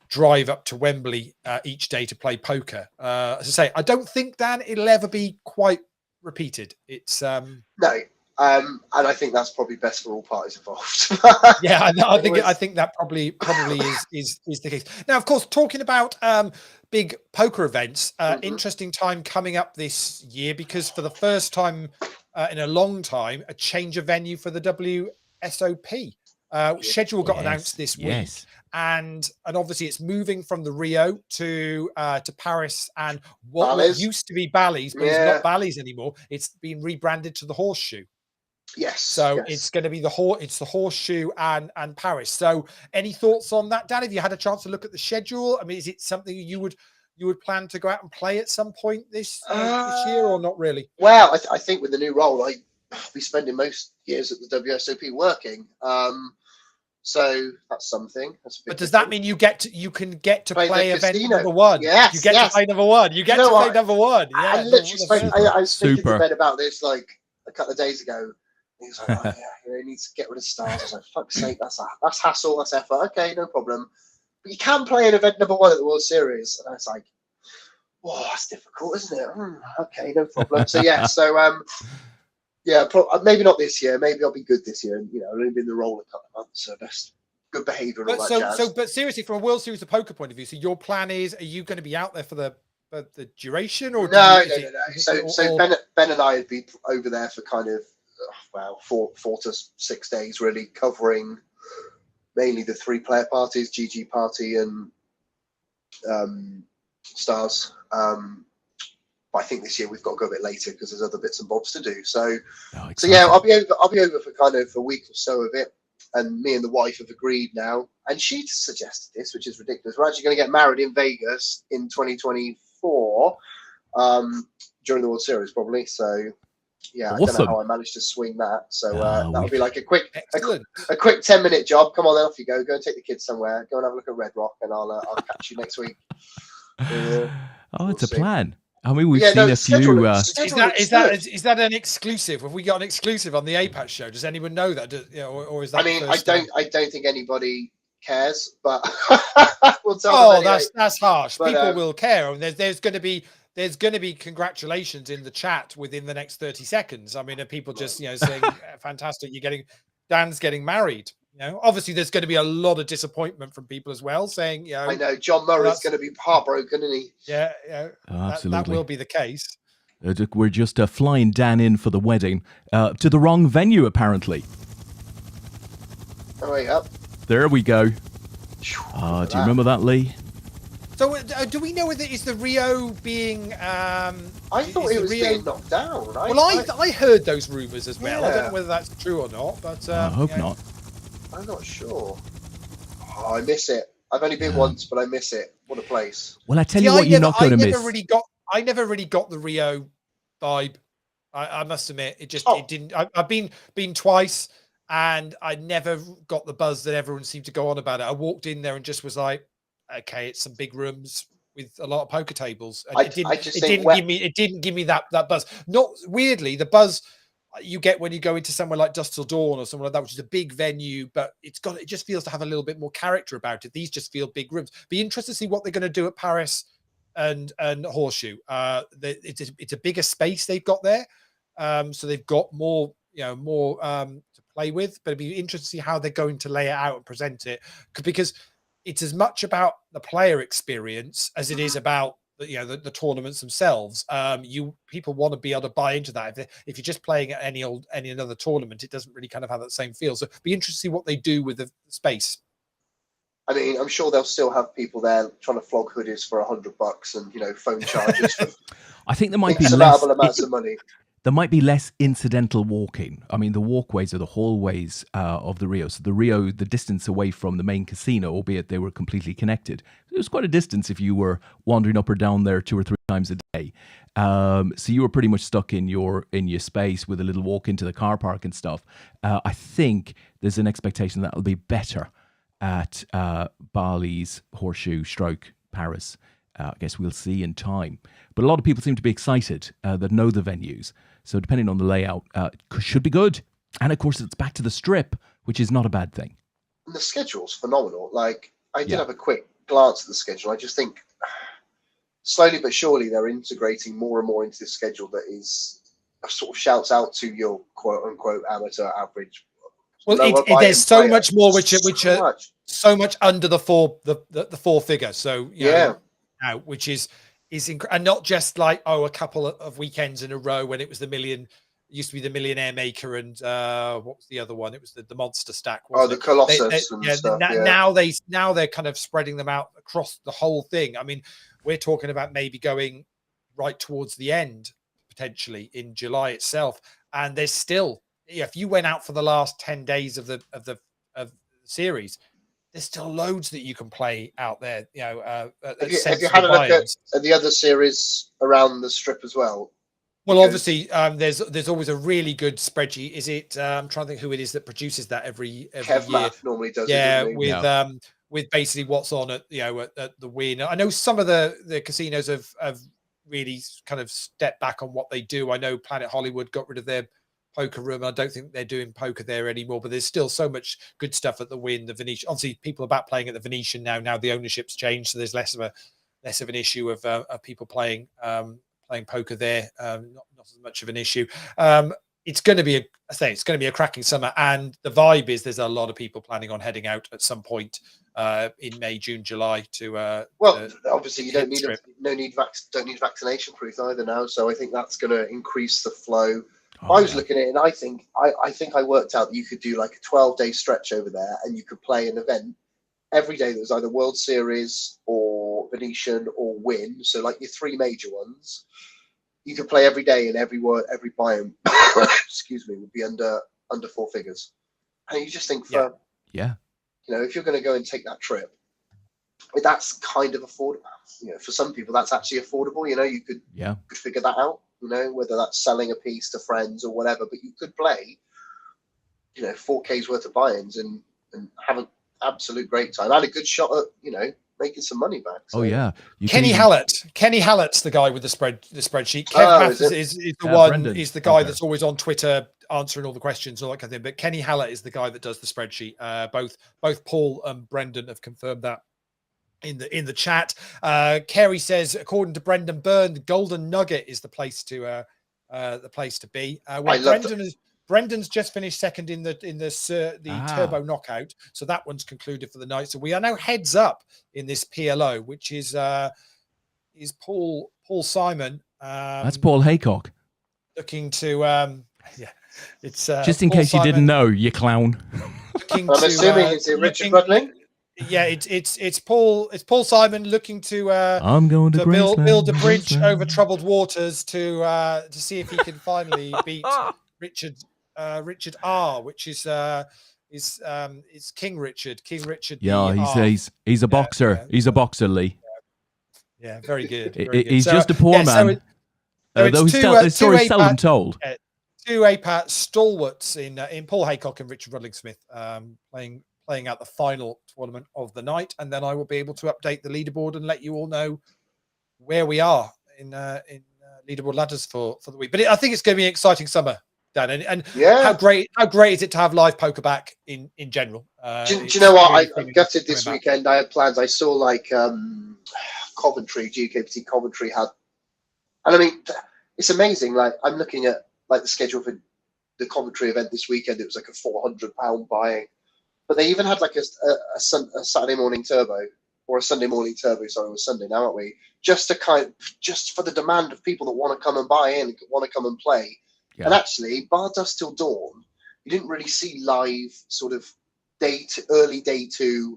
drive up to Wembley each day to play poker. As I say, I don't think, Dan, it'll ever be quite repeated. It's no. And I think that's probably best for all parties involved. Yeah, I think that probably is the case. Now, of course, talking about big poker events, interesting time coming up this year because for the first time in a long time, a change of venue for the WSOP. Schedule got announced this week, and obviously it's moving from the Rio to Paris and what used to be Bally's, but it's not Bally's anymore. It's been rebranded to the Horseshoe. Yes. So it's going to be the Horseshoe and Paris. So any thoughts on that, Dan? Have you had a chance to look at the schedule? I mean, is it something you would plan to go out and play at some point this year, or not really? Well, I think with the new role, I'll be spending most years at the WSOP working. So that's something. But does that mean you can get to play event number one? Yes. You get to play number one. You get to play number one. Yeah. I literally I was speaking to Ben about this like a couple of days ago. He was like, he needs to get rid of stars. I was like, fuck's sake, that's hassle, that's effort. Okay, no problem. But you can play an event number one at the World Series. And I was like, whoa, that's difficult, isn't it? Okay, no problem. So Yeah, maybe not this year. Maybe I'll be good this year. And I've only been in the role a couple of months, so that's good behaviour and all that jazz. But seriously, from a World Series of Poker point of view, so your plan is: are you going to be out there for the duration, or no? So Ben and I would be over there for kind of 4 to 6 days, really covering mainly the 3-player parties, GG party and Stars. But I think this year we've got to go a bit later because there's other bits and bobs to do. So yeah, I'll be over for kind of a week or so of it. And me and the wife have agreed now, and she suggested this, which is ridiculous. We're actually going to get married in Vegas in 2024 during the World Series, probably. So yeah, awesome. I don't know how I managed to swing that. So that'll be like a quick 10-minute job. Come on, then off you go. Go and take the kids somewhere. Go and have a look at Red Rock, and I'll catch you next week. It's a plan. I mean, we've seen a few. Is that an exclusive? Have we got an exclusive on the APAT show? Does anyone know that? Or is that? I mean, I don't think anybody cares, but we'll tell them anyway. That's harsh. But, people will care. And there's going to be congratulations in the chat within the next 30 seconds. I mean, are people just saying, "Fantastic, Dan's getting married." Obviously, there's going to be a lot of disappointment from people as well, saying, I know John Murray's going to be heartbroken, isn't he? Yeah, absolutely. That will be the case. We're just flying Dan in for the wedding to the wrong venue, apparently. Oh, wait, up. There we go. Do you remember that, Leigh? So, do we know whether it's the Rio being? I thought it was being knocked down. I heard those rumours as well. Yeah. I don't know whether that's true or not, but I hope not. I'm not sure. Oh, I miss it. I've only been once, but I miss it. What a place. Well, I tell you what, you're not going to miss. I never really got the Rio vibe. I must admit, it didn't. I've been twice, and I never got the buzz that everyone seemed to go on about it. I walked in there and just was like, okay, it's some big rooms with a lot of poker tables. It didn't give me that buzz. Not weirdly, the buzz you get when you go into somewhere like Dusk Till Dawn or somewhere like that, which is a big venue, but it just feels to have a little bit more character about it. These just feel big rooms. Be interested to see what they're going to do at Paris and Horseshoe. It's a bigger space they've got there, so they've got more to play with. But it'd be interesting to see how they're going to lay it out and present it, because it's as much about the player experience as it is about the tournaments themselves. People want to be able to buy into that. If you're just playing at any another tournament, it doesn't really kind of have that same feel. So be interested to see what they do with the space. I mean, I'm sure they'll still have people there trying to flog hoodies for $100 and phone charges for I think there might be amounts of money. There might be less incidental walking. I mean, the walkways are the hallways of the Rio. So the distance away from the main casino, albeit they were completely connected, it was quite a distance if you were wandering up or down there 2 or 3 times a day. So you were pretty much stuck in your space with a little walk into the car park and stuff. I think there's an expectation that will be better at Bali's Horseshoe / Paris. I guess we'll see in time. But a lot of people seem to be excited that know the venues. So depending on the layout, should be good. And of course, it's back to the Strip, which is not a bad thing. And the schedule's phenomenal. Like, I did have a quick glance at the schedule. I just think slowly but surely they're integrating more and more into the schedule that is sort of shouts out to your quote unquote amateur average. Well, there's so much more which are so much under the four figure. So now, which is and not just like a couple of weekends in a row when it was used to be the Millionaire Maker and what was the other one? It was the Monster Stack. The Colossus and stuff. Now they're kind of spreading them out across the whole thing. I mean, we're talking about maybe going right towards the end potentially in July itself, and there's still if you went out for the last 10 days of the series, there's still loads that you can play out there. Have you had a look at the other series around the Strip as well? Well, obviously, there's always a really good spreadsheet. Is it? I'm trying to think who it is that produces that every Kev year. Math normally does. Yeah, with basically what's on at the Win. I know some of the casinos have really kind of stepped back on what they do. I know Planet Hollywood got rid of their poker room. I don't think they're doing poker there anymore, but there's still so much good stuff at the Win, the Venetian. Obviously, people are back playing at the Venetian now. Now the ownership's changed, so there's less of an issue of people playing poker there. Not as much of an issue. it's going to be it's going to be a cracking summer, and the vibe is there's a lot of people planning on heading out at some point in May, June, July to. Obviously you don't need vaccination proof either now, so I think that's going to increase the flow. I was looking at it, and I think I worked out that you could do like a 12-day stretch over there, and you could play an event every day that was either World Series or Venetian or Win. So like your 3 major ones, you could play every day, and every biome, excuse me, would be under 4 figures. And you just think for if you're going to go and take that trip, that's kind of affordable. For some people that's actually affordable. You could figure that out. Whether that's selling a piece to friends or whatever, but you could play, 4K's worth of buy-ins and have an absolute great time. I had a good shot at, making some money back. So. Oh yeah. Kenny Hallett's the guy with the spreadsheet. Kev Mathers is the one. Brendan. He's the guy that's always on Twitter answering all the questions, all that kind of thing. But Kenny Hallett is the guy that does the spreadsheet. Both Paul and Brendan have confirmed that in the chat. Kerry says, according to Brendan Byrne, the Golden Nugget is the place to be. Brendan's just finished second in the Turbo Knockout, so that one's concluded for the night. So we are now heads up in this PLO, which is Paul Simon. That's Paul Haycock. Looking to it's just in Paul case Simon, you didn't know, you clown. I'm assuming it's Richard Rudling. Yeah, it's Paul Simon looking to I'm going to build a bridge over troubled waters to see if he can finally beat Richard R, which is King Richard. Yeah, he's a boxer. Yeah. He's a boxer, Leigh. Yeah, very good. He's just a poor man. Though his story's seldom told. 2 APAT stalwarts in Paul Haycock and Richard Rudling Smith playing out the final tournament of the night, and then I will be able to update the leaderboard and let you all know where we are in leaderboard ladders for the week. But I think it's going to be an exciting summer, Dan. And how great is it to have live poker back in general? Do you know what? I gutted this weekend. I had plans. I saw like Coventry, GKPT Coventry had, and I mean, it's amazing. Like I'm looking at like the schedule for the Coventry event this weekend. It was like a £400 buying. But they even had like a Saturday morning turbo or a Sunday morning turbo. Sorry, it was Sunday now, aren't we? Just for the demand of people that want to come and buy in, want to come and play. Yeah. And actually, bar dusk till dawn, you didn't really see live sort of early day 2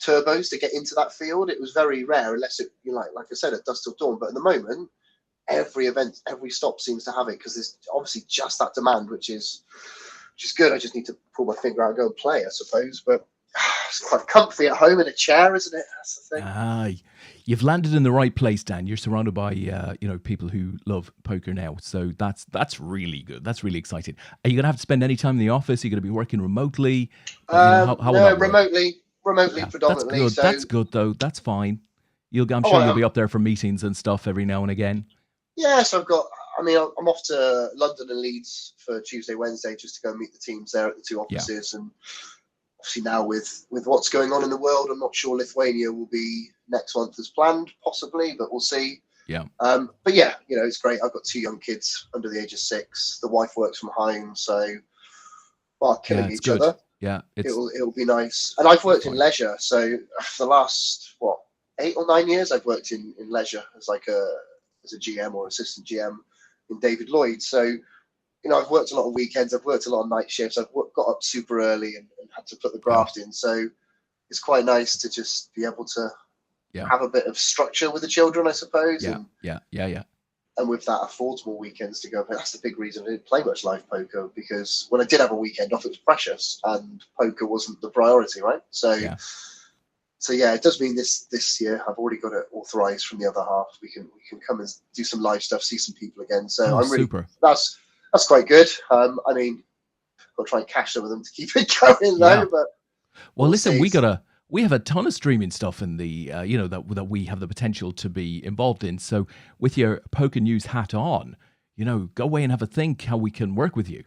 turbos to get into that field. It was very rare, unless like I said, at dusk till dawn. But at the moment, every event, every stop seems to have it because there's obviously just that demand, which is good. I just need to pull my finger out and go and play, I suppose. But it's quite comfy at home in a chair, isn't it? That's the thing. You've landed in the right place, Dan. You're surrounded by people who love poker now, so that's really good. That's really exciting. Are you gonna have to spend any time in the office? Are you gonna be working remotely? No, remotely predominantly. That's good. That's good though. That's fine. I'm sure you'll be up there for meetings and stuff every now and again. Yes, I'm off to London and Leeds for Tuesday, Wednesday, just to go and meet the teams there at the 2 offices. Yeah. And obviously now with what's going on in the world, I'm not sure Lithuania will be next month as planned, possibly, but we'll see. Yeah. But yeah, it's great. I've got 2 young kids under the age of 6. The wife works from home, so we're killing each other. Yeah, it'll be nice. And I've worked in leisure, so for the last 8 or 9 years, I've worked in leisure as a GM or assistant GM in David Lloyd. So, I've worked a lot of weekends. I've worked a lot of night shifts. I've got up super early and had to put the graft in. So it's quite nice to just be able to have a bit of structure with the children, I suppose. Yeah. And with that, affords more weekends to go. But that's the big reason I didn't play much live poker, because when I did have a weekend off, it was precious and poker wasn't the priority, right? So it does mean this year I've already got it authorized from the other half. We can come and do some live stuff, see some people again. So I'm really super. That's quite good. Got to try and cash some of them to keep it going though. But listen, we have a ton of streaming stuff in the that we have the potential to be involved in. So with your poker news hat on, go away and have a think how we can work with you.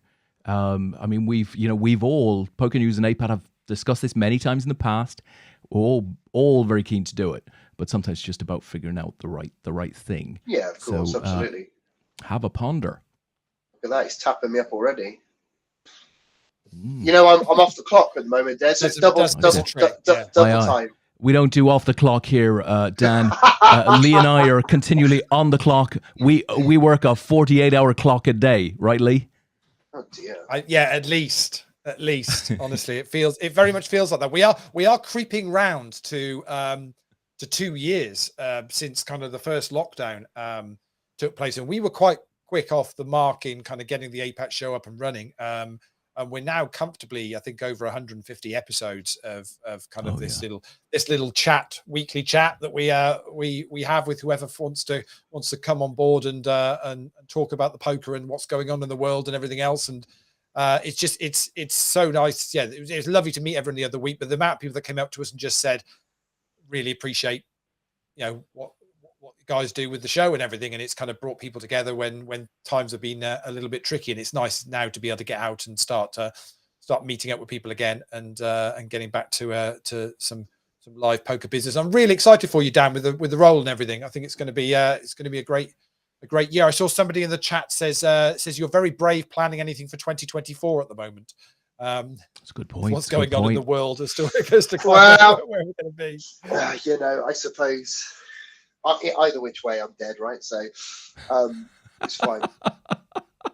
We've all Poker News and APAT have discussed this many times in the past. All very keen to do it, but sometimes it's just about figuring out the right thing. Yeah, of course, absolutely. Have a ponder. Look at that, he's tapping me up already. You know, I'm off the clock at the moment, Des. So it's double time. We don't do off the clock here, Dan. Leigh and I are continually on the clock. We work a 48-hour clock a day, right, Leigh? Oh dear. Yeah, at least. Honestly, it very much feels like that. We are creeping round to 2 years since kind of the first lockdown took place, and we were quite quick off the mark in kind of getting the APAT show up and running. And we're now comfortably, I think, over 150 episodes of kind of this little chat, weekly chat that we have with whoever wants to come on board and talk about the poker and what's going on in the world and everything else. And it's so nice. Yeah, it was lovely to meet everyone the other week. But the amount of people that came up to us and just said, really appreciate, what you guys do with the show and everything, and it's kind of brought people together when times have been a little bit tricky, and it's nice now to be able to get out and start meeting up with people again and getting back to some live poker business. I'm really excited for you, Dan, with the role and everything. I think it's going to be a great year. I saw somebody in the chat says you're very brave planning anything for 2024 at the moment. That's a good point. What's going on in the world as to Well, where we're going to be? I suppose either which way I'm dead, right? So it's fine.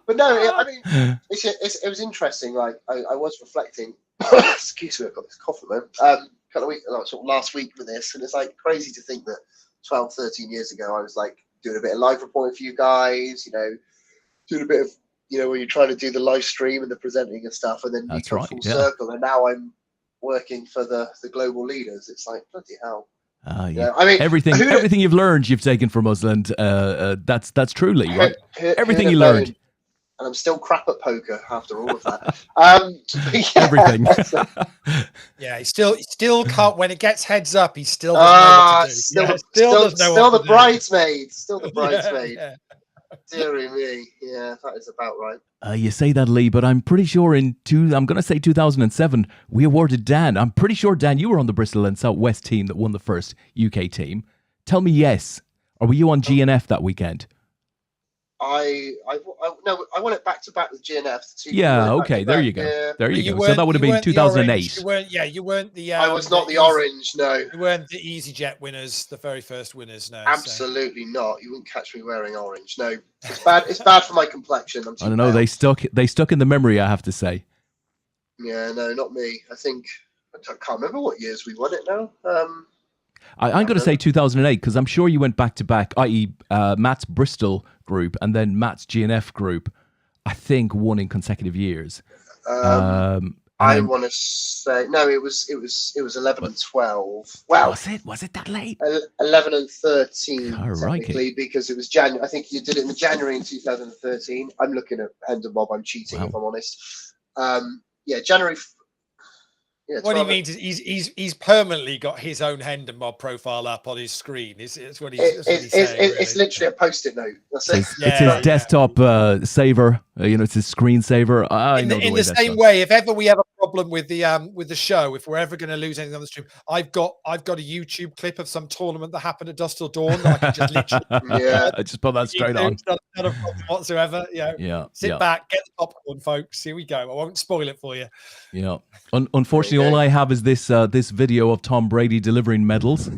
But no, I mean, it was interesting. Like I was reflecting. Excuse me, I've got this cough at the moment. Kind of week, sort of last week with this, and it's like crazy to think that 12, 13 years ago I was like doing a bit of live reporting for you guys. Doing a bit of when you're trying to do the live stream and the presenting and stuff, and then you come full circle, and now I'm working for the global leaders. It's like bloody hell. Yeah. I mean, everything you've learned, you've taken from us, and that's truly right. Everything you learned, and I'm still crap at poker after all of that. Everything. Yeah, he still can't. When it gets heads up, he still doesn't know what to do. Still the bridesmaid. Still the bridesmaid. Yeah. Deary me, yeah, that is about right. You say that, Leigh, but I'm pretty sure I'm going to say 2007, we awarded Dan. I'm pretty sure, Dan, you were on the Bristol and South West team that won the first UK team. Tell me yes. Or were you on GNF that weekend? I won it back to back with GNF. Yeah, okay, there you go. Yeah. There you go. So that would have been 2008. You weren't the. I was not the orange. No, you weren't the EasyJet winners, the very first winners. No, absolutely not. You wouldn't catch me wearing orange. No, it's bad. It's bad for my complexion. I don't know. They stuck in the memory, I have to say. Yeah, no, not me. I can't remember what years we won it now. I'm going to say 2008 because I'm sure you went back to back, i.e. Matt's Bristol group and then Matt's GNF group, I think won in consecutive years. I want to say no. It was 11 and 12. Wow, was it that late? 11 and 13 technically, right. Because it was January. I think you did it in January in 2013. I'm looking at Hand and Mob. I'm cheating if I'm honest. January. Yeah, what he means is he's permanently got his own Hand and Mob profile up on his screen. It's what he's saying. It's literally a post-it note. That's it. It's his desktop saver. It's his screensaver. In the same way, if ever we have a problem with the show, if we're ever going to lose anything on the stream, I've got a YouTube clip of some tournament that happened at Dusk Till Dawn that I can just literally I just put that straight on. Not a problem whatsoever. Sit back, get the popcorn, folks. Here we go. I won't spoil it for you. Yeah. Unfortunately, all I have is this video of Tom Brady delivering medals.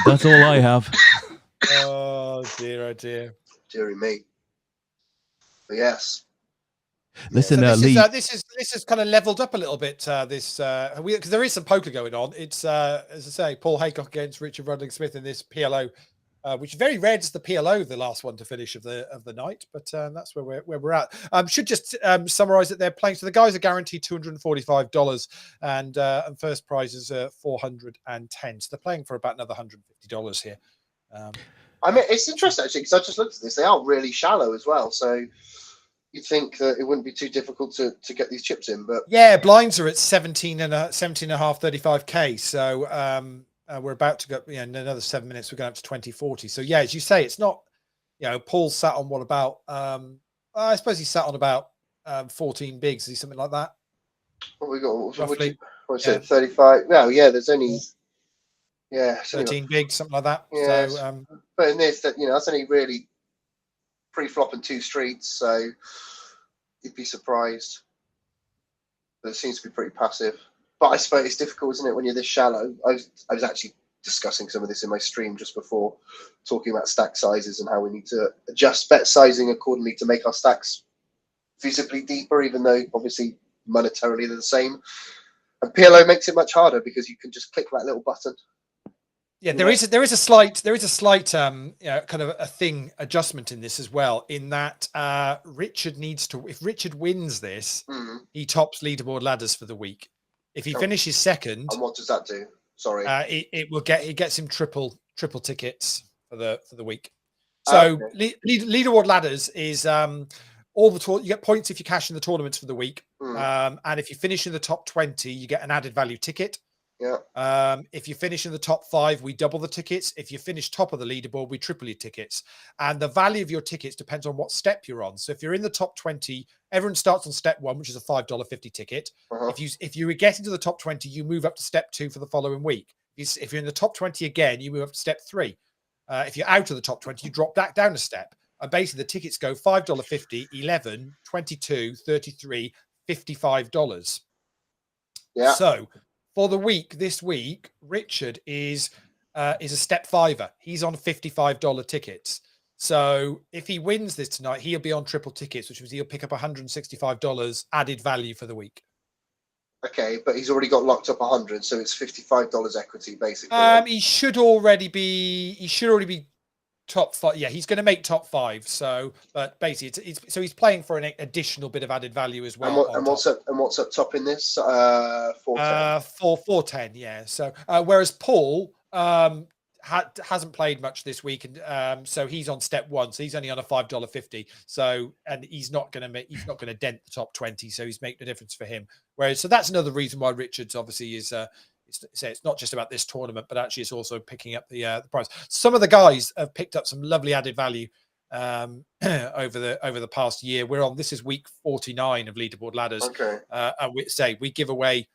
That's all I have. Oh dear, dearie me. But yes. Listen, so Leigh. This is kind of leveled up a little bit. Because there is some poker going on. It's as I say, Paul Haycock against Richard Rudling Smith in this PLO. Which is very rare. It's the PLO, the last one to finish of the night, but that's where we're at. Should just summarize that they're playing. So the guys are guaranteed $245, and first prize is $410. So they're playing for about another $150 here. I mean, it's interesting actually because I just looked at this. They are really shallow as well, so you'd think that it wouldn't be too difficult to get these chips in. But yeah, blinds are at 17 and a half, 35k. So. We're about to go, in another 7 minutes, we're going up to 2040. So, yeah, as you say, it's not, Paul sat on what about, I suppose he sat on about 14 bigs. Is he something like that? What we got? Roughly. What's it, 35? No, yeah, there's only, Yeah, so 13 big, something like that. Yeah, So, but in this, that's only really pre-flop and 2 streets, so you'd be surprised. But it seems to be pretty passive. But I suppose it's difficult, isn't it, when you're this shallow? I was actually discussing some of this in my stream just before, talking about stack sizes and how we need to adjust bet sizing accordingly to make our stacks visibly deeper, even though obviously monetarily they're the same. And PLO makes it much harder because you can just click that little button. yeah, there is a slight kind of a thing adjustment in this as well, in that Richard needs to, if Richard wins this, he tops leaderboard ladders for the week. If he finishes second, And what does that do? Sorry. it gets him triple tickets for the week. So leaderboard ladders is you get points if you cash in the tournaments for the week, and if you finish in the top 20, you get an added value ticket. Yeah. If you finish in the top 5, we double the tickets. If you finish top of the leaderboard, we triple your tickets. And the value of your tickets depends on what step you're on. So if you're in the top 20, everyone starts on step 1, which is a $5.50 ticket. If you get into the top 20, you move up to step 2 for the following week. If you're in the top 20 again, you move up to step 3. If you're out of the top 20, you drop back down a step. And basically the tickets go $5.50, $11, $22, $33, $55. Yeah. So for the week, this week, Richard is a step 5er. He's on $55 tickets. So if he wins this tonight, he'll be on triple tickets, which means he'll pick up $165 added value for the week. Okay, but he's already got locked up 100, so it's $55 equity basically. He should already be top 5. Yeah, he's going to make top 5. So, but basically, he's playing for an additional bit of added value as well. And what's up top in this? 410. 410. Yeah. So whereas Paul hasn't played much this week, and so he's on step 1. So he's only on a $5.50. So and he's not going to dent the top 20. So he's making a difference for him. Whereas so that's another reason why Richards obviously is. It's not just about this tournament, but actually it's also picking up the prize. Some of the guys have picked up some lovely added value over the past year. This is week 49 of leaderboard ladders. Okay. And we give away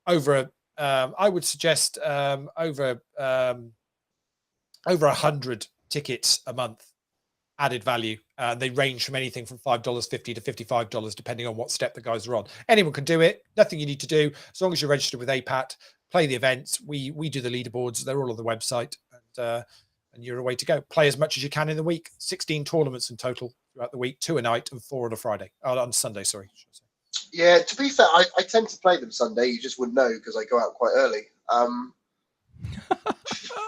over I would suggest over 100 tickets a month added value. They range from anything from $5.50 to $55, depending on what step the guys are on. Anyone can do it. Nothing you need to do. As long as you're registered with APAT, play the events. We do the leaderboards. They're all on the website, and you're away to go. Play as much as you can in the week. 16 tournaments in total throughout the week, 2 a night and 4 on a Friday. On Sunday, sorry. Yeah, to be fair, I tend to play them Sunday. You just wouldn't know because I go out quite early,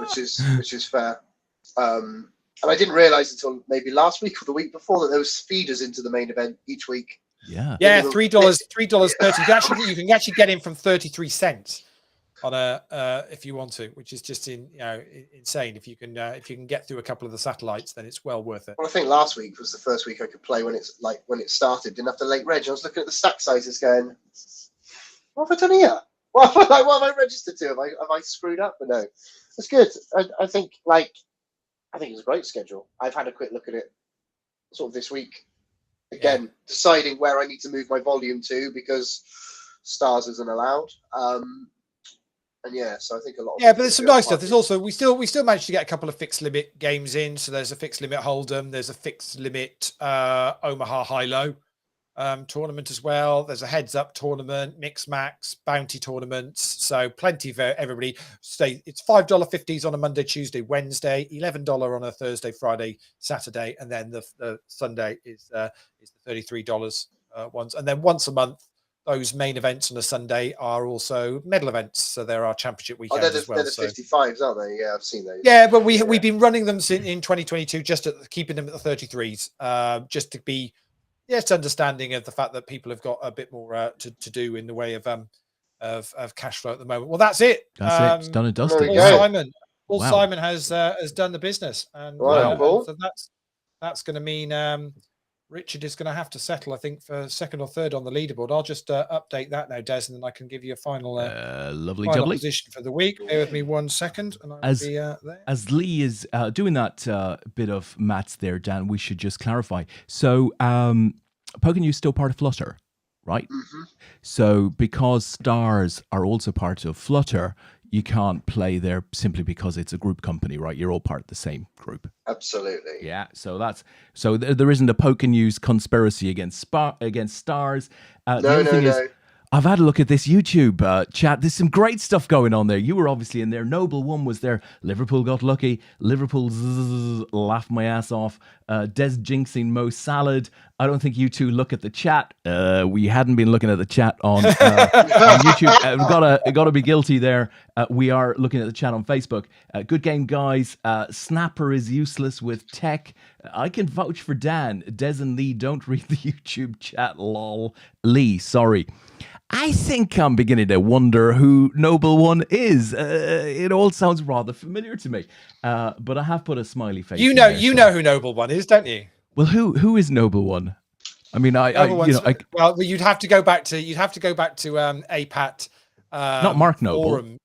which is fair. And I didn't realise until maybe last week or the week before that there was feeders into the main event each week. Yeah, $3.30. You can actually get in from 33 cents on if you want to, which is just insane. If you can get through a couple of the satellites, then it's well worth it. Well, I think last week was the first week I could play when it started. Didn't have to late reg. I was looking at the stack sizes, going, "What have I done here? What have I registered to? Have I screwed up?" But no, it's good. I think it's a great schedule. I've had a quick look at it sort of this week. Again, deciding where I need to move my volume to because stars isn't allowed. So I think a lot. But there's some nice stuff. There's also we still managed to get a couple of fixed limit games in. So there's a fixed limit Hold'em. There's a fixed limit Omaha High Low tournament as well. There's a heads up tournament, mix max, bounty tournaments. So plenty for everybody. It's $5.50s on a Monday, Tuesday, Wednesday, $11 on a Thursday, Friday, Saturday, and then the Sunday is the $33 ones. And then once a month, those main events on a Sunday are also medal events. So there are championship weekends as well. They're the 55s, aren't they? Yeah, I've seen those. Yeah, but we've been running them in 2022, just keeping them at the 33s, just to be understanding of the fact that people have got a bit more to do in the way of cash flow at the moment. Well, that's it. That's it. It's done and dusted. Paul Simon has done the business, and so that's going to mean Richard is going to have to settle, I think, for second or third on the leaderboard. I'll just update that now, Des, and then I can give you a final final position for the week. Bear with me 1 second, and I'll be there. As Leigh is doing that bit of maths there, Dan, we should just clarify. So, Pogan, still part of Flutter, right? Mm-hmm. So, because stars are also part of Flutter, you can't play there simply because it's a group company, right? You're all part of the same group. Absolutely. Yeah, so there isn't a poke and use conspiracy against stars. The other thing is, I've had a look at this YouTube chat. There's some great stuff going on there. You were obviously in there. Noble One was there. Liverpool got lucky. Liverpool laughed my ass off. Des jinxing Mo Salad. I don't think you two look at the chat. We hadn't been looking at the chat on YouTube. We've got to be guilty there. We are looking at the chat on Facebook. Good game, guys. Snapper is useless with tech. I can vouch for Dan. Des and Leigh don't read the YouTube chat. Lol. Leigh, sorry. I think I'm beginning to wonder who Noble One is. It all sounds rather familiar to me, but I have put a smiley face. You know who Noble One is, don't you? Well, who is Noble One? I mean, well, you'd have to go back to APAT. Not Mark Noble.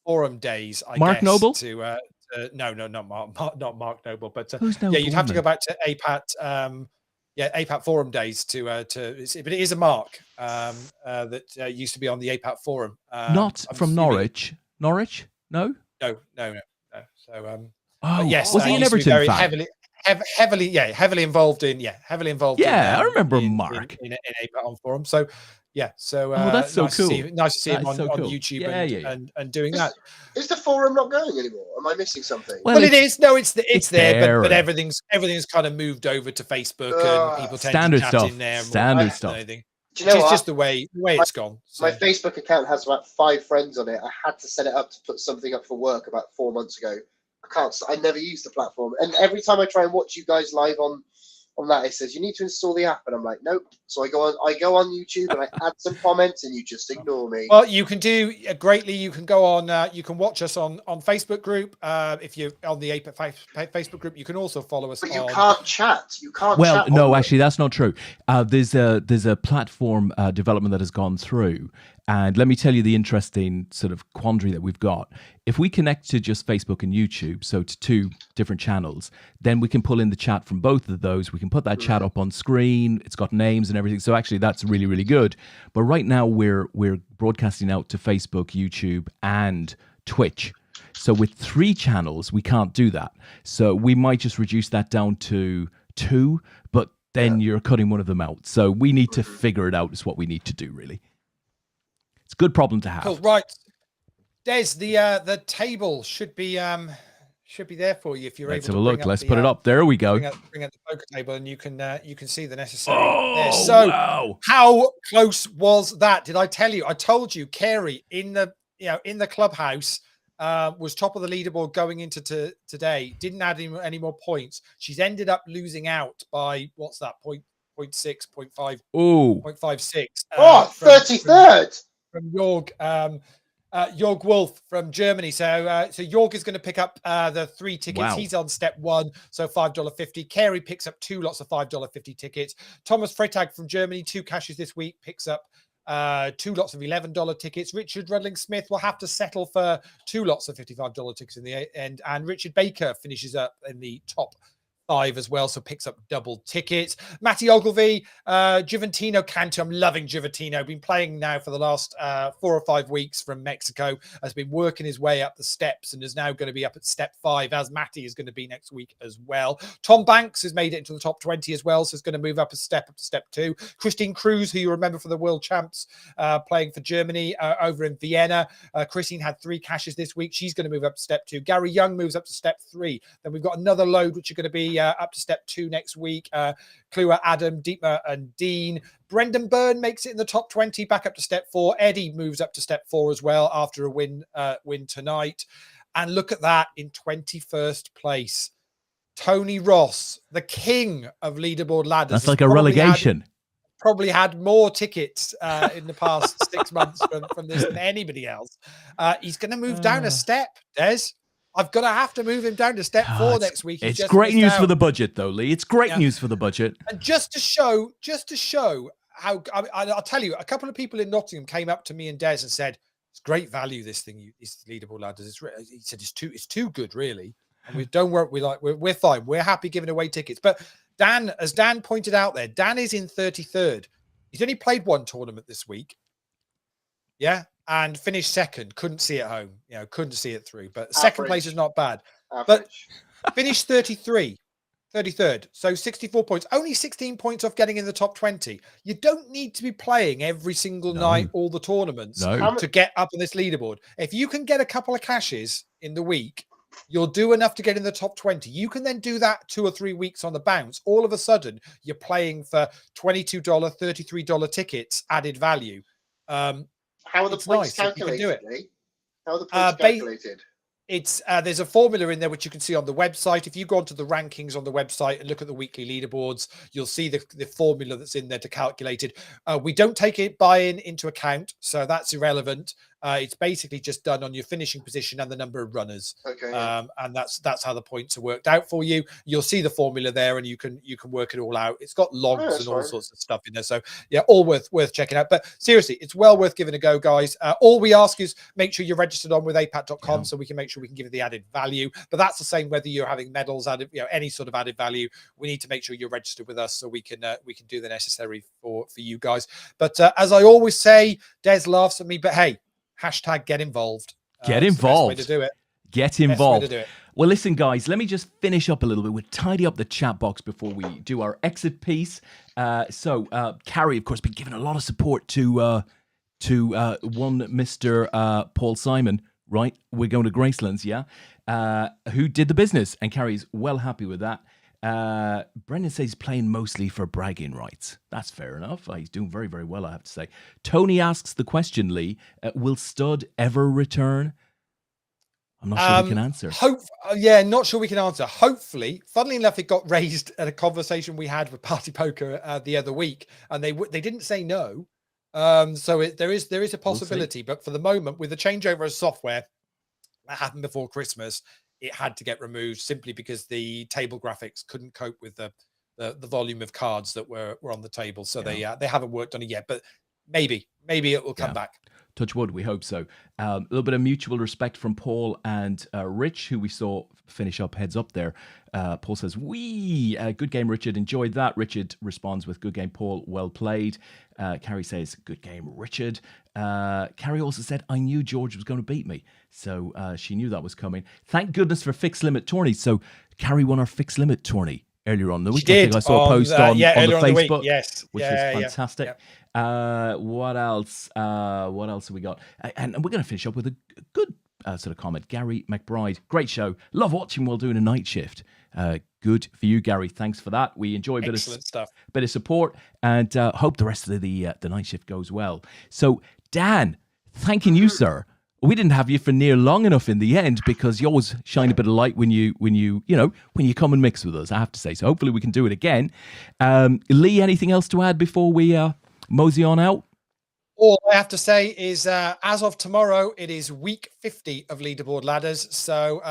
Forum days. Mark guess, Noble. No, not Mark Noble. But who's Noble? Yeah, you'd have to go back to APAT. APAT forum days but it is a Mark that used to be on the APAT forum. Not from assuming... Norwich? No. So yes, was he an Everton fan? Heavily involved in. Yeah, I remember Mark in APAT on forum. So. Yeah, so that's so nice cool. Nice to see him on cool. YouTube and doing that. Is the forum not going anymore? Am I missing something? Well, it is. No, it's there, but everything's kind of moved over to Facebook and people tend to chat in there. Standard stuff. Do you know it's just the way it's gone. So. My Facebook account has about 5 friends on it. I had to set it up to put something up for work about 4 months ago. I never use the platform, and every time I try and watch you guys live on that, it says you need to install the app, and I'm like, nope. So I go on YouTube and I add some comments, and you just ignore me. Well, you can do greatly. You can go on. You can watch us on Facebook group. If you're on the APAT Facebook group, you can also follow us. But you can't chat. You can't. Well, chat no, actually, that's not true. There's a platform development that has gone through. And let me tell you the interesting sort of quandary that we've got. If we connect to just Facebook and YouTube, so to 2 different channels, then we can pull in the chat from both of those. We can put that chat up on screen. It's got names and everything. So actually, that's really, really good. But right now, we're broadcasting out to Facebook, YouTube, and Twitch. So with 3 channels, we can't do that. So we might just reduce that down to 2, but then you're cutting one of them out. So we need to figure it out. Is what we need to do, really. It's a good problem to have. Cool. Right, Des, the table should be there for you if you're Let's able have to a look. Let's put it up. There we go. Bring up the poker table, and you can see the necessary. There. So wow. How close was that? Did I tell you? I told you, Carey in the clubhouse was top of the leaderboard going into today. Didn't add any more points. She's ended up losing out by what's that 0.6, 0.5, 0.56. 33rd. From Jorg Wolf from Germany. So Jorg is going to pick up the 3 tickets. Wow. He's on step 1, so $5.50. Carey picks up 2 lots of $5.50 tickets. Thomas Freitag from Germany, 2 cashes this week, picks up 2 lots of $11 tickets. Richard Rudling Smith will have to settle for 2 lots of $55 tickets in the end. And Richard Baker finishes up in the top 5 as well, so picks up double tickets. Matty Ogilvy, Juventino Canto. I'm loving Juventino. Been playing now for the last 4 or 5 weeks from Mexico. Has been working his way up the steps and is now going to be up at step 5, as Matty is going to be next week as well. Tom Banks has made it into the top 20 as well, so is going to move up to step 2. Christine Cruz, who you remember from the World Champs, playing for Germany over in Vienna. Christine had 3 cashes this week. She's going to move up to step 2. Gary Young moves up to step 3. Then we've got another load, which are going to be up to step 2 next week. Kluwer, Adam, Dietmar, and Dean. Brendan Byrne makes it in the top 20, back up to step 4. Eddie moves up to step 4 as well after a win tonight. And look at that, in 21st place, Tony Ross, the king of leaderboard ladders. That's like a relegation. Probably had more tickets in the past 6 months from this than anybody else. He's going to move down a step, Des. I've got to have to move him down to step 4 next week. It's great news for the budget, though, Leigh. It's great news for the budget. And just to show how, I'll tell you, a couple of people in Nottingham came up to me and Des and said, "It's great value. This thing, this leaderboard ladders." He said it's too good, really. And we don't work. We're fine. We're happy giving away tickets. But Dan, as Dan pointed out there, Dan is in 33rd. He's only played 1 tournament this week. Yeah. and finished second. Couldn't see it home. Couldn't see it through. But second place is not bad. Average. But finished 33rd. So 64 points. Only 16 points off getting in the top 20. You don't need to be playing every single night, all the tournaments, to get up on this leaderboard. If you can get a couple of cashes in the week, you'll do enough to get in the top 20. You can then do that 2 or 3 weeks on the bounce. All of a sudden, you're playing for $22, $33 tickets, added value. How are the points calculated, Lee? How are the points calculated? It's there's a formula in there which you can see on the website. If you go onto the rankings on the website and look at the weekly leaderboards, you'll see the formula that's in there to calculate it. We don't take it buy-in into account, so that's irrelevant. It's basically just done on your finishing position and the number of runners. Okay. And that's how the points are worked out for you. You'll see the formula there, and you can work it all out. It's got logs and all sorts of stuff in there. So yeah, all worth checking out. But seriously, it's well worth giving a go, guys. All we ask is make sure you're registered on with APAT.com so we can make sure we can give you the added value. But that's the same whether you're having medals added, any sort of added value. We need to make sure you're registered with us so we can do the necessary for you guys. But as I always say, Des laughs at me, but hey. Hashtag get involved. Get involved. Best way to do it. Get involved. Best way to do it. Well, listen, guys, let me just finish up a little bit. We'll tidy up the chat box before we do our exit piece. So Carrie, of course, been giving a lot of support to one Mr. Paul Simon, right? We're going to Gracelands, yeah? Who did the business. And Carrie's well happy with that. Brendan says he's playing mostly for bragging rights. That's fair enough. He's doing very, very well, I have to say. Tony asks the question, Lee, will Stud ever return? I'm not sure we can answer. Not sure we can answer. Hopefully, funnily enough, it got raised at a conversation we had with Party Poker the other week, and they didn't say no. So there is a possibility, but for the moment, with the changeover of software that happened before Christmas, it had to get removed simply because the table graphics couldn't cope with the volume of cards that were on the table. So they haven't worked on it yet, but maybe it will come back. Touch wood, we hope so. A little bit of mutual respect from Paul and Rich, who we saw finish up heads up there. Paul says, good game, Richard. Enjoyed that. Richard responds with good game, Paul. Well played. Carrie says, good game, Richard. Carrie also said, I knew George was going to beat me. So she knew that was coming. Thank goodness for fixed limit tourneys. So Carrie won our fixed limit tourney earlier on the week. She did. I saw a post on the Facebook, yes, which was fantastic. Yeah. What else? What else have we got? And we're going to finish up with a good sort of comment. Gary McBride, great show. Love watching while doing a night shift. Good for you, Gary. Thanks for that. We enjoy a bit of support, and hope the rest of the night shift goes well. So, Dan, thanking you, sir. We didn't have you for near long enough in the end because you always shine a bit of light when you come and mix with us, I have to say. So hopefully we can do it again. Lee, anything else to add before we mosey on out? All I have to say is, as of tomorrow, it is week 50 of Leaderboard Ladders. So,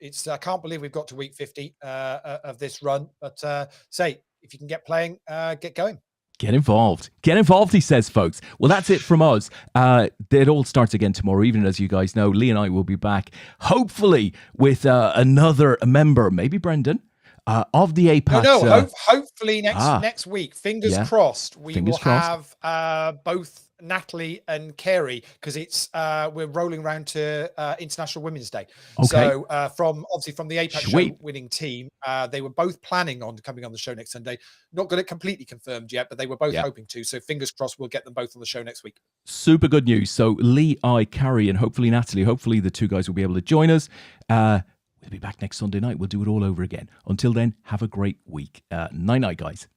it's I can't believe we've got to week 50 of this run. But if you can get playing, get going. Get involved. Get involved, he says, folks. Well, that's it from us. It all starts again tomorrow evening, as you guys know. Lee and I will be back, hopefully, with another member, maybe Brendan, of the APAT. Hopefully next week. Fingers crossed. We will have both Natalie and Carey, because we're rolling around to International Women's Day. Okay. So from the APAT show winning team, they were both planning on coming on the show next Sunday. Not got it completely confirmed yet, but they were both hoping to. So fingers crossed, we'll get them both on the show next week. Super good news. So Lee, Carey, and hopefully Natalie, hopefully the two guys will be able to join us. We'll be back next Sunday night. We'll do it all over again. Until then, have a great week. Night, guys.